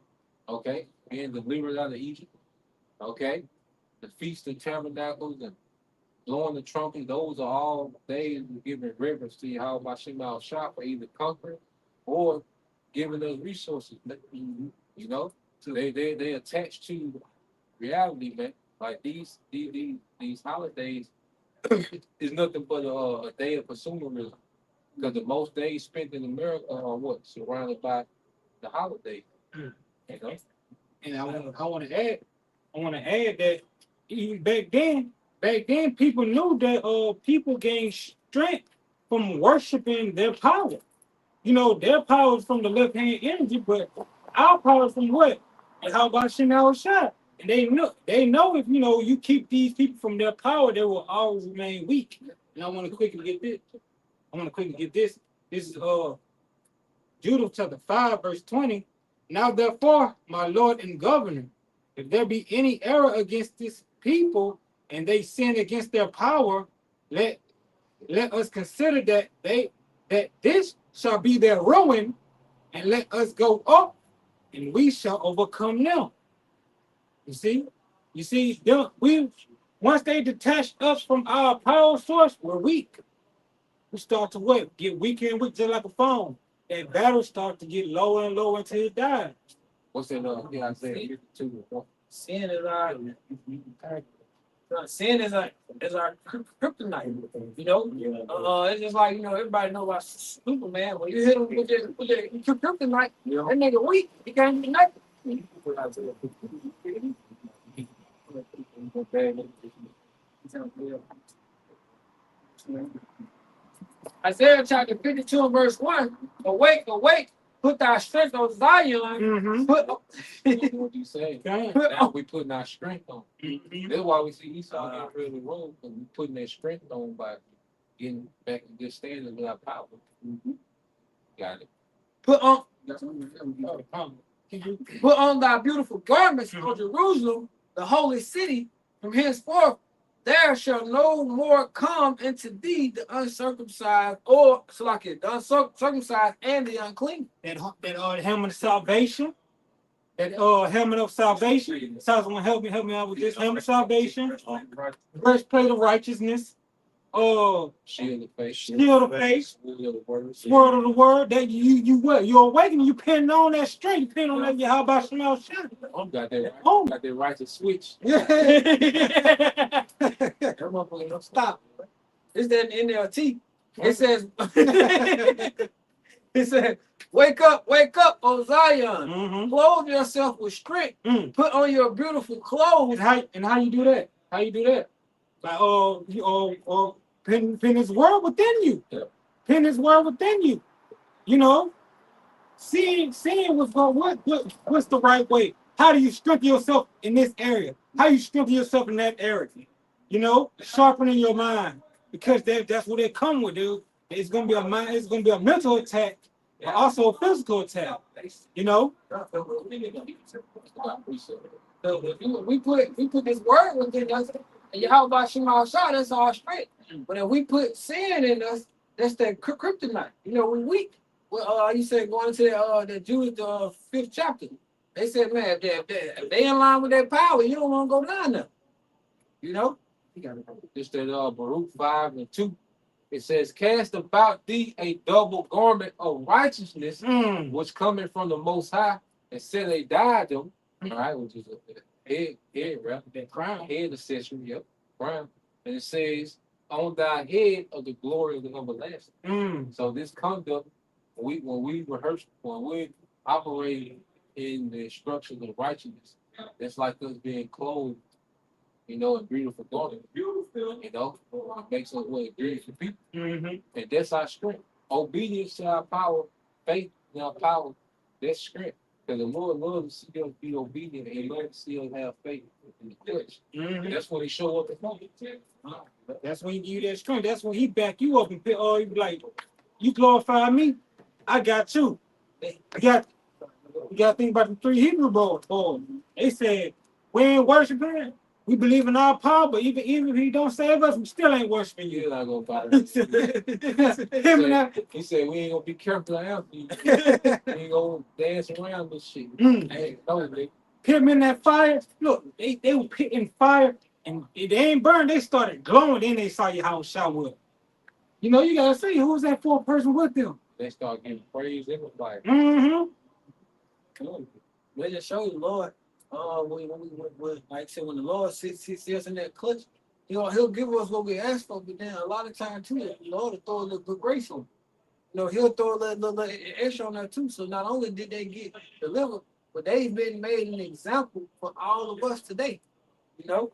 okay, being delivered out of Egypt, okay, the Feast of Tabernacles and blowing the trumpet, those are all days of giving reverence to Yahweh Shema Shah for either conquering or giving us resources, so they attached to reality, man. Like these holidays is nothing but a day of consumerism. Because the most days spent in America are what? Surrounded by the holidays. And I want to add that even back then people knew that people gained strength from worshiping their power. Their power is from the left hand energy, but our power is from what? And how about Chanel Shot? And they know if you keep these people from their power, they will always remain weak. And I want to quickly get this. This is Judah chapter 5, verse 20. Now therefore, my Lord and Governor, if there be any error against this people, and they sin against their power, let us consider that this shall be their ruin, and let us go up, and we shall overcome them. You see, once they detach us from our power source, we're weak. We start to what? Get weaker and weaker, just like a phone. That battle starts to get lower and lower until it dies. What's that? Isaiah 52. Sin is our kryptonite. It's just like everybody know about Superman. When you hit him with that kryptonite, that nigga weak. He can't do nothing. Isaiah chapter 52 and verse 1. Awake, awake, put thy strength on Zion. What you say? Now we putting our strength on. That's why we see Esau getting rid of the road, because we putting that strength on by getting back in good standing with our power. Got it. Put on thy beautiful garments, O Jerusalem, the holy city. From henceforth, there shall no more come into thee the uncircumcised, or the uncircumcised and the unclean. That helmet of salvation, that helmet of salvation. Someone help me out with this helmet of salvation. Breastplate of righteousness. Shield of faith. Shield of faith. Sword of the word. Sword of the word. That you what? You're awakening. You pinning on that strength. You pinning on that. How about Shema Shah? Got that. Oh. Got that righteous switch. Yeah. Stop. It's that NLT. It says, it says, wake up, O Zion. Mm-hmm. Clothe yourself with strength. Put on your beautiful clothes. And how you do that? How you do that? Like you pin his word within you. Yeah. Pin his word within you. You know, seeing what's the right way. How do you strengthen yourself in this area? How you strengthen yourself in that area? You know, sharpening your mind, because that's what they come with, dude. It's gonna be a mind. It's gonna be a mental attack, but also a physical attack. You know. We put this word within us, and how about Shema Shah? That's all straight. But if we put sin in us, that's that kryptonite. You know, we weak. Well, you said going to the Jude 5th chapter. They said, man, if they in line with that power, you don't want to go down there. You know. Just that Baruch 5:2. It says, cast about thee a double garment of righteousness, which coming from the Most High, and set a diadem, all right, which is a head wrap, that crown, head accessory, yep, crown. And it says, on thy head of the glory of the everlasting. So this conduct, when we rehearse, when we operate in the instructions of righteousness, that's like us being clothed, you know, in beautiful garment. You know, it makes us what beautiful people. And that's our strength. Obedience to our power, faith in our power, that's strength. Because the Lord loves to see us be obedient, and He loves to see us have faith in the flesh. That's when He show up. That's when He give you that strength. That's when He back you up and you be like, you glorify me, I got you. You got to think about the 3 Hebrew boys. They said, we ain't worshiping. We believe in our power, but even if He don't save us, we still ain't worshiping you. You're not gonna buy it. He said, we ain't gonna be careful after you. We ain't gonna dance around this shit. Hey, put them in that fire. Look, they were put in fire, and they ain't burned. They started glowing. Then they saw you how shot was. You know, you gotta see who was that 4th person with them. They start giving praise. They was like, They just show you, Lord. When like I said, when the Lord sees us in that clutch, He'll give us what we ask for. But then a lot of times too, the Lord will throw a little good grace on. You know, He'll throw a little extra on that too. So not only did they get delivered, but they've been made an example for all of us today. You know.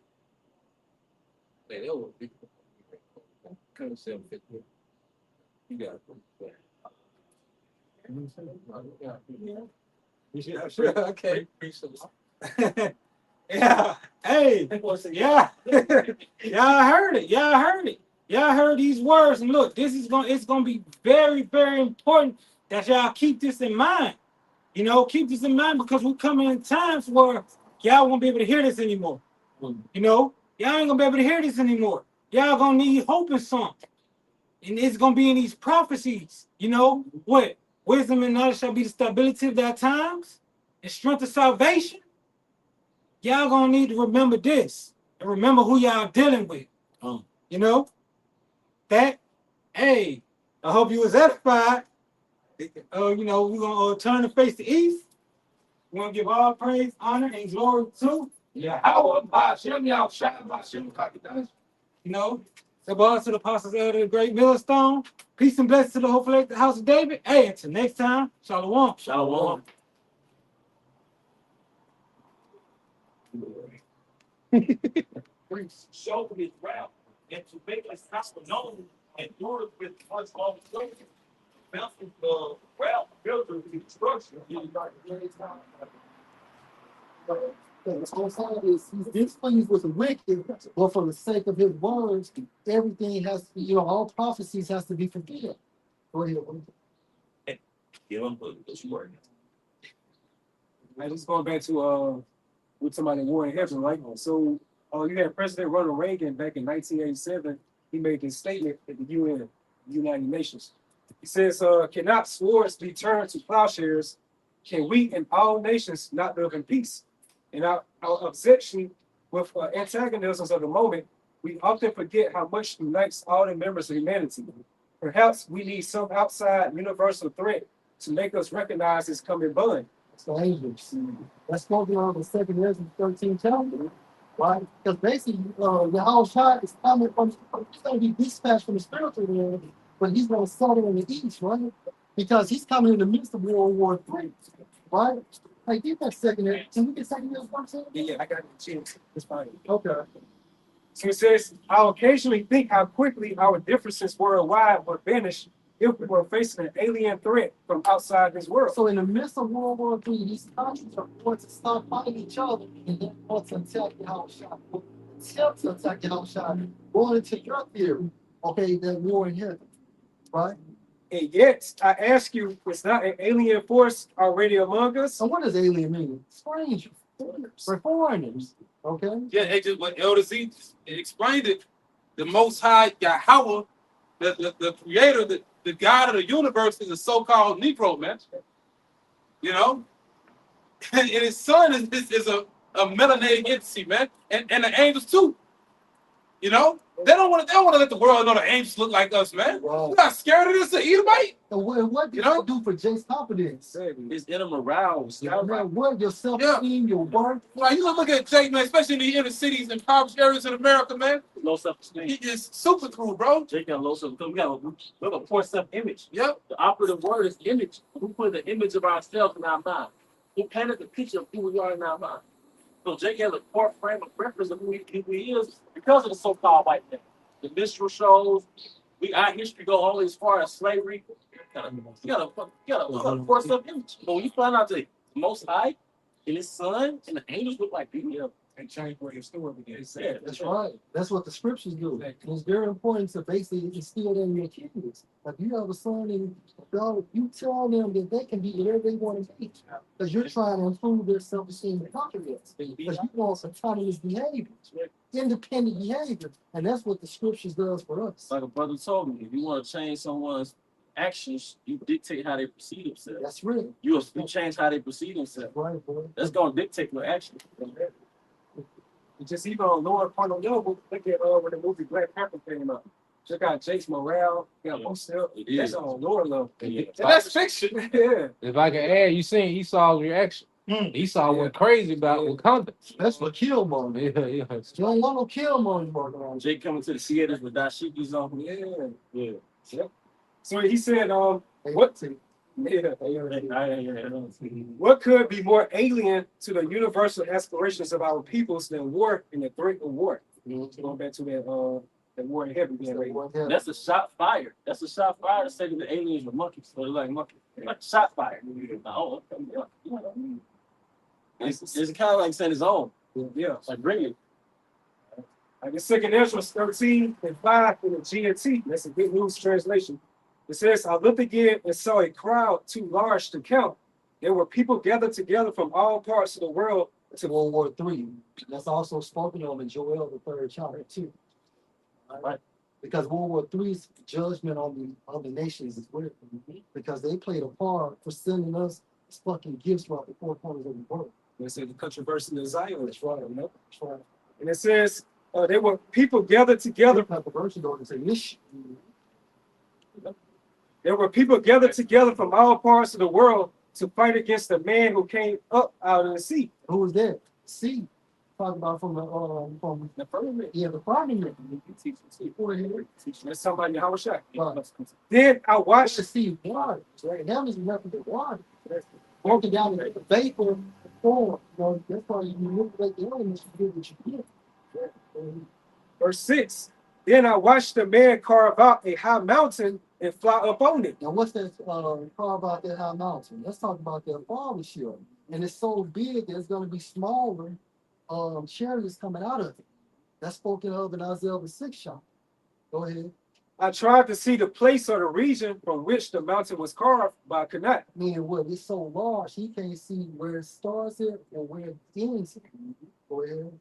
man, they were big. Kind of 750. You got it. Yeah, sure. Okay. Peace of life. Yeah. Hey. Yeah. Y'all heard it. Y'all heard these words. And look, it's gonna be very, very important that y'all keep this in mind. You know, keep this in mind, because we're coming in times where y'all won't be able to hear this anymore. You know, y'all ain't gonna be able to hear this anymore. Y'all gonna need hope in something. And it's gonna be in these prophecies. You know, what? Wisdom and knowledge shall be the stability of their times, and strength of salvation. Y'all gonna need to remember this and remember who y'all dealing with. You know that. Hey, I hope you was edified. You know, we're gonna turn to face the east. We're gonna give all praise, honor, and glory to you know, the boss to the apostles of the great millstone. Peace and blessings to the hopeful the house of David. Hey, until next time, shalom. Shalom. Show his wrath and to make his gospel known and do it with much long suffering. Mountain wrath built with destruction. The whole side is He's displeased with the wicked, but for the sake of His words, everything has to be, all prophecies has to be fulfilled. Go ahead. Give him this word. I just going back to with somebody war in heaven, right? So you had President Ronald Reagan back in 1987. He made this statement at the United Nations. He says, cannot swords be turned to plowshares can we and all nations not live in peace? In our obsession with antagonisms of the moment, we often forget how much unites all the members of humanity. Perhaps we need some outside universal threat to make us recognize this coming bond. So angels. Let's go beyond the second Ezra 13 chapter. Right? Because basically, the whole shot is coming from, he's going to be dispatched from the spiritual world, but he's going to settle in the east, right? Because he's coming in the midst of World War III, right? Hey, get that second Ezra. Can we get second Ezra 13? Yeah, I got it. Cheers. It's fine. Okay. So it says, I'll occasionally think how quickly our differences worldwide would vanish if we were facing an alien threat from outside this world. So in the midst of World War III, these countries are going to start fighting each other and then want to attack the house shot. Attempt to attack the house shot. Going into your theory, okay, that war in heaven, right? And yet, I ask you, is not an alien force already among us? So what does alien mean? Strangers, foreigners, okay? Yeah, it just what Elder Z explained it. The Most High Yahweh, the Creator, the God of the universe, is a so-called Negro, man. You know, and his son is a melanated entity, man, and the angels too. You know, they don't want to let the world know the angels look like us, man. Wow. We're not scared of this Edomite. And what do You know? you do for Jake's confidence? It's inner morale. No matter what, your self-esteem, your work. Like, you look at Jake, man, especially in the inner cities and impoverished areas in America, man. Low self-esteem. He is super cool, bro. Jake got low self-esteem. We have a poor self-image. Yep. The operative word is image. We put the image of ourselves in our mind. We painted the picture of who we are in our mind. So Jake has a poor frame of reference of who he is because of the so-called white man. The minstrel shows, our history go only as far as slavery. You got a poor self-image. But when you find out the Most High and His Son and the angels look like people, And change where your story begins. yeah, That's right. That's what the scriptures do. And it's very important to basically instill that in your kids. If you have a son and daughter, you tell them that they can be whatever they want to be. Because you're trying to improve their self-esteem and confidence. Because you want autonomous behavior, independent behavior. And that's what the scriptures does for us. like a brother told me, if you want to change someone's actions, you dictate how they perceive themselves. That's real. You change how they perceive themselves. Right, boy. That's going to dictate your actions. Just even on lower part of level, look at when the movie Black Panther came out. Check out Jake's morale, most stuff. That's on lower level. Yeah. And that's fiction. Yeah. If I can add, you seen Esau's reaction. Esau went crazy about Wakanda. That's for Killmonger. Yeah, yeah. You don't want no Killmonger. Jake coming to the theaters with dashikis on. Yeah. Yeah. So he said, What? what could be more alien to the universal aspirations of our peoples than war and the threat of war? Going back to that war in heaven being right. That's a shot fired. That's a shot fired to say that the aliens were monkeys. So they're like monkeys. Like shot fired. Oh, it's kind of like saying his own. Yeah. Like bring it. Like the second Ezra 13 and 5 in the GNT. That's a good news translation. It says, I looked again and saw a crowd too large to count. There were people gathered together from all parts of the world To World War III. That's also spoken of in Joel, the 3rd chapter, too. Right. Because World War III's judgment on the nations is weird. Because they played a part for sending us fucking gifts throughout the four corners of the world. They said the controversy in Zion. That's right. You know? That's right. And it says, there were people gathered together. Controversy don't say this. There were people gathered together from all parts of the world to fight against the man who came up out of the sea. Who was that? See, talking about from The firmament. the parliament. That's somebody how was shot. Right. Then I Watch watched the sea water. Right? Heaven is nothing but water. Broken down the vapor form. You know, that's why you manipulate the elements to get what you get. verse 6. Then I watched the man carve out a high mountain and fly up on it. Now, what's that part about that high mountain? Let's talk about that fathership. And it's so big that it's going to be smaller chariots coming out of it. That's spoken of in Isaiah the 6th chapter. Go ahead. I tried to see the place or the region from which the mountain was carved, but I could not. Meaning what? It's so large, he can't see where it starts at or where it ends. Go ahead.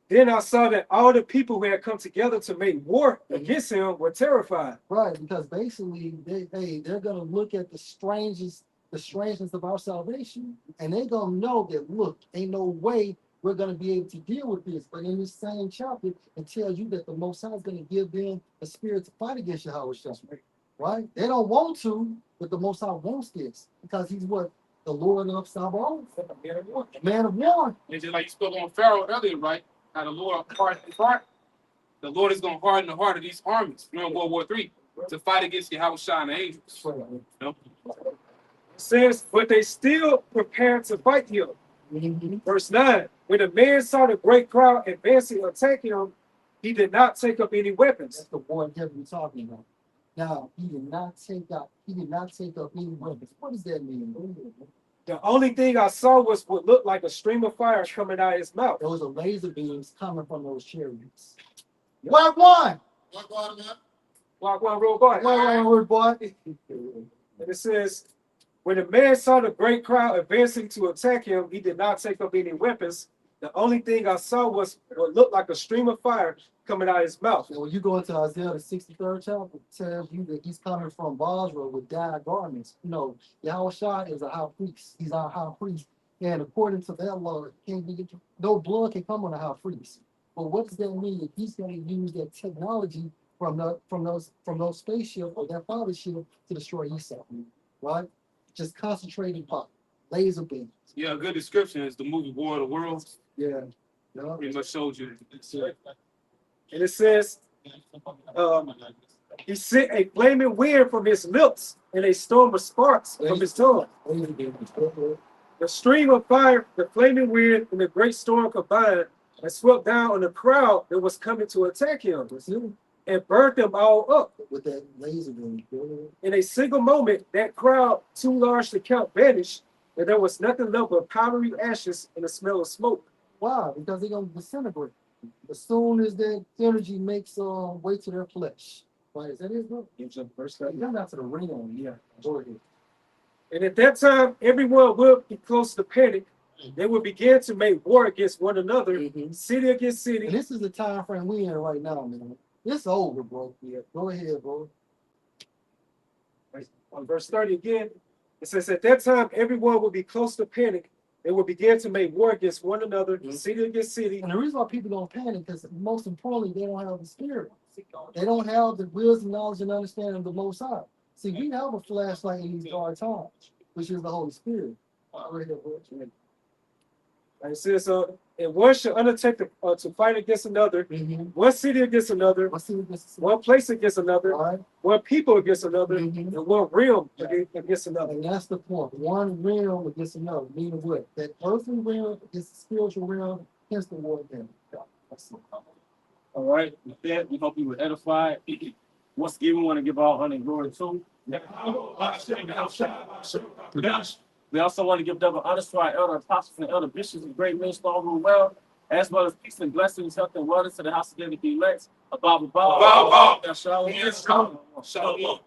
Then I saw that all the people who had come together to make war against him were terrified. Right, because basically they're gonna look at the strangest the strangeness of our salvation, and they gonna know that look, ain't no way we're gonna be able to deal with this. But in this same chapter, it tells you that the Most High is gonna give them a spirit to fight against Yahweh Shai. Right? They don't want to, but the Most High wants this because he's what? The Lord of Sabaoth, man of war. And just like you spoke on Pharaoh earlier, right? How the Lord hardened his heart. The Lord is going to harden the heart of these armies during World War III to fight against Yahweh Shai and the angels. You know? It says, but they still prepared to fight him. Verse 9, when the man saw the great crowd advancing to attack him, he did not take up any weapons. That's the war in heaven we're talking about. Now, he did not take up any weapons. What does that mean? The only thing I saw was what looked like a stream of fire coming out of his mouth. Those are laser beams coming from those chariots. What one? Walk one real quick. Word, boy. And it says, when the man saw the great crowd advancing to attack him, he did not take up any weapons. The only thing I saw was what looked like a stream of fire coming out of his mouth. So when you go into Isaiah the 63rd chapter, it tells you that he's coming from Basra with dyed garments. You know, Yahweh Shai is a high priest. He's our high priest. And according to that law, no blood can come on a high priest. But what does that mean? If he's going to use that technology from those spaceship or that father ship to destroy Esau, right? Just concentrated pop, laser beams. Yeah, a good description is the movie War of the Worlds. Yeah. Pretty much showed you. And it says, he sent a flaming wind from his lips and a storm of sparks from his tongue. The stream of fire, the flaming wind, and the great storm combined and swept down on the crowd that was coming to attack him and burnt them all up. With that laser beam. In a single moment, that crowd, too large to count, vanished, and there was nothing left but powdery ashes and the smell of smoke. Why? Because they're going to disintegrate. As soon as that energy makes way to their flesh. Right? Is that it, bro? Verse You're not to the realm. Yeah. Go ahead. And at that time, everyone will be close to panic. They will begin to make war against one another, city against city. And this is the time frame we in right now, man. It's over, bro. Yeah. Go ahead, bro. On verse 30 again, it says, at that time, everyone will be close to panic. They will begin to make war against one another, city against city. And the reason why people don't panic is most importantly, they don't have the spirit. They don't have the wisdom, knowledge, and understanding of the Most High. See, we have a flashlight in these dark times, which is the Holy Spirit. And it says, and one shall undertake to fight against another, one city against another, one place against another, one people against another, and one realm against another. And that's the point. One realm against another. Meaning what? That earthly realm against the spiritual realm, hence the war again. All right. With that, we hope you were edified. Once again, we want to give all honor and glory to. We also want to give double honors to our elder apostles and elder bishops and great men all rule well, as well as peace and blessings, health and wellness to the house of the elect. Above. Shalom. Shalom.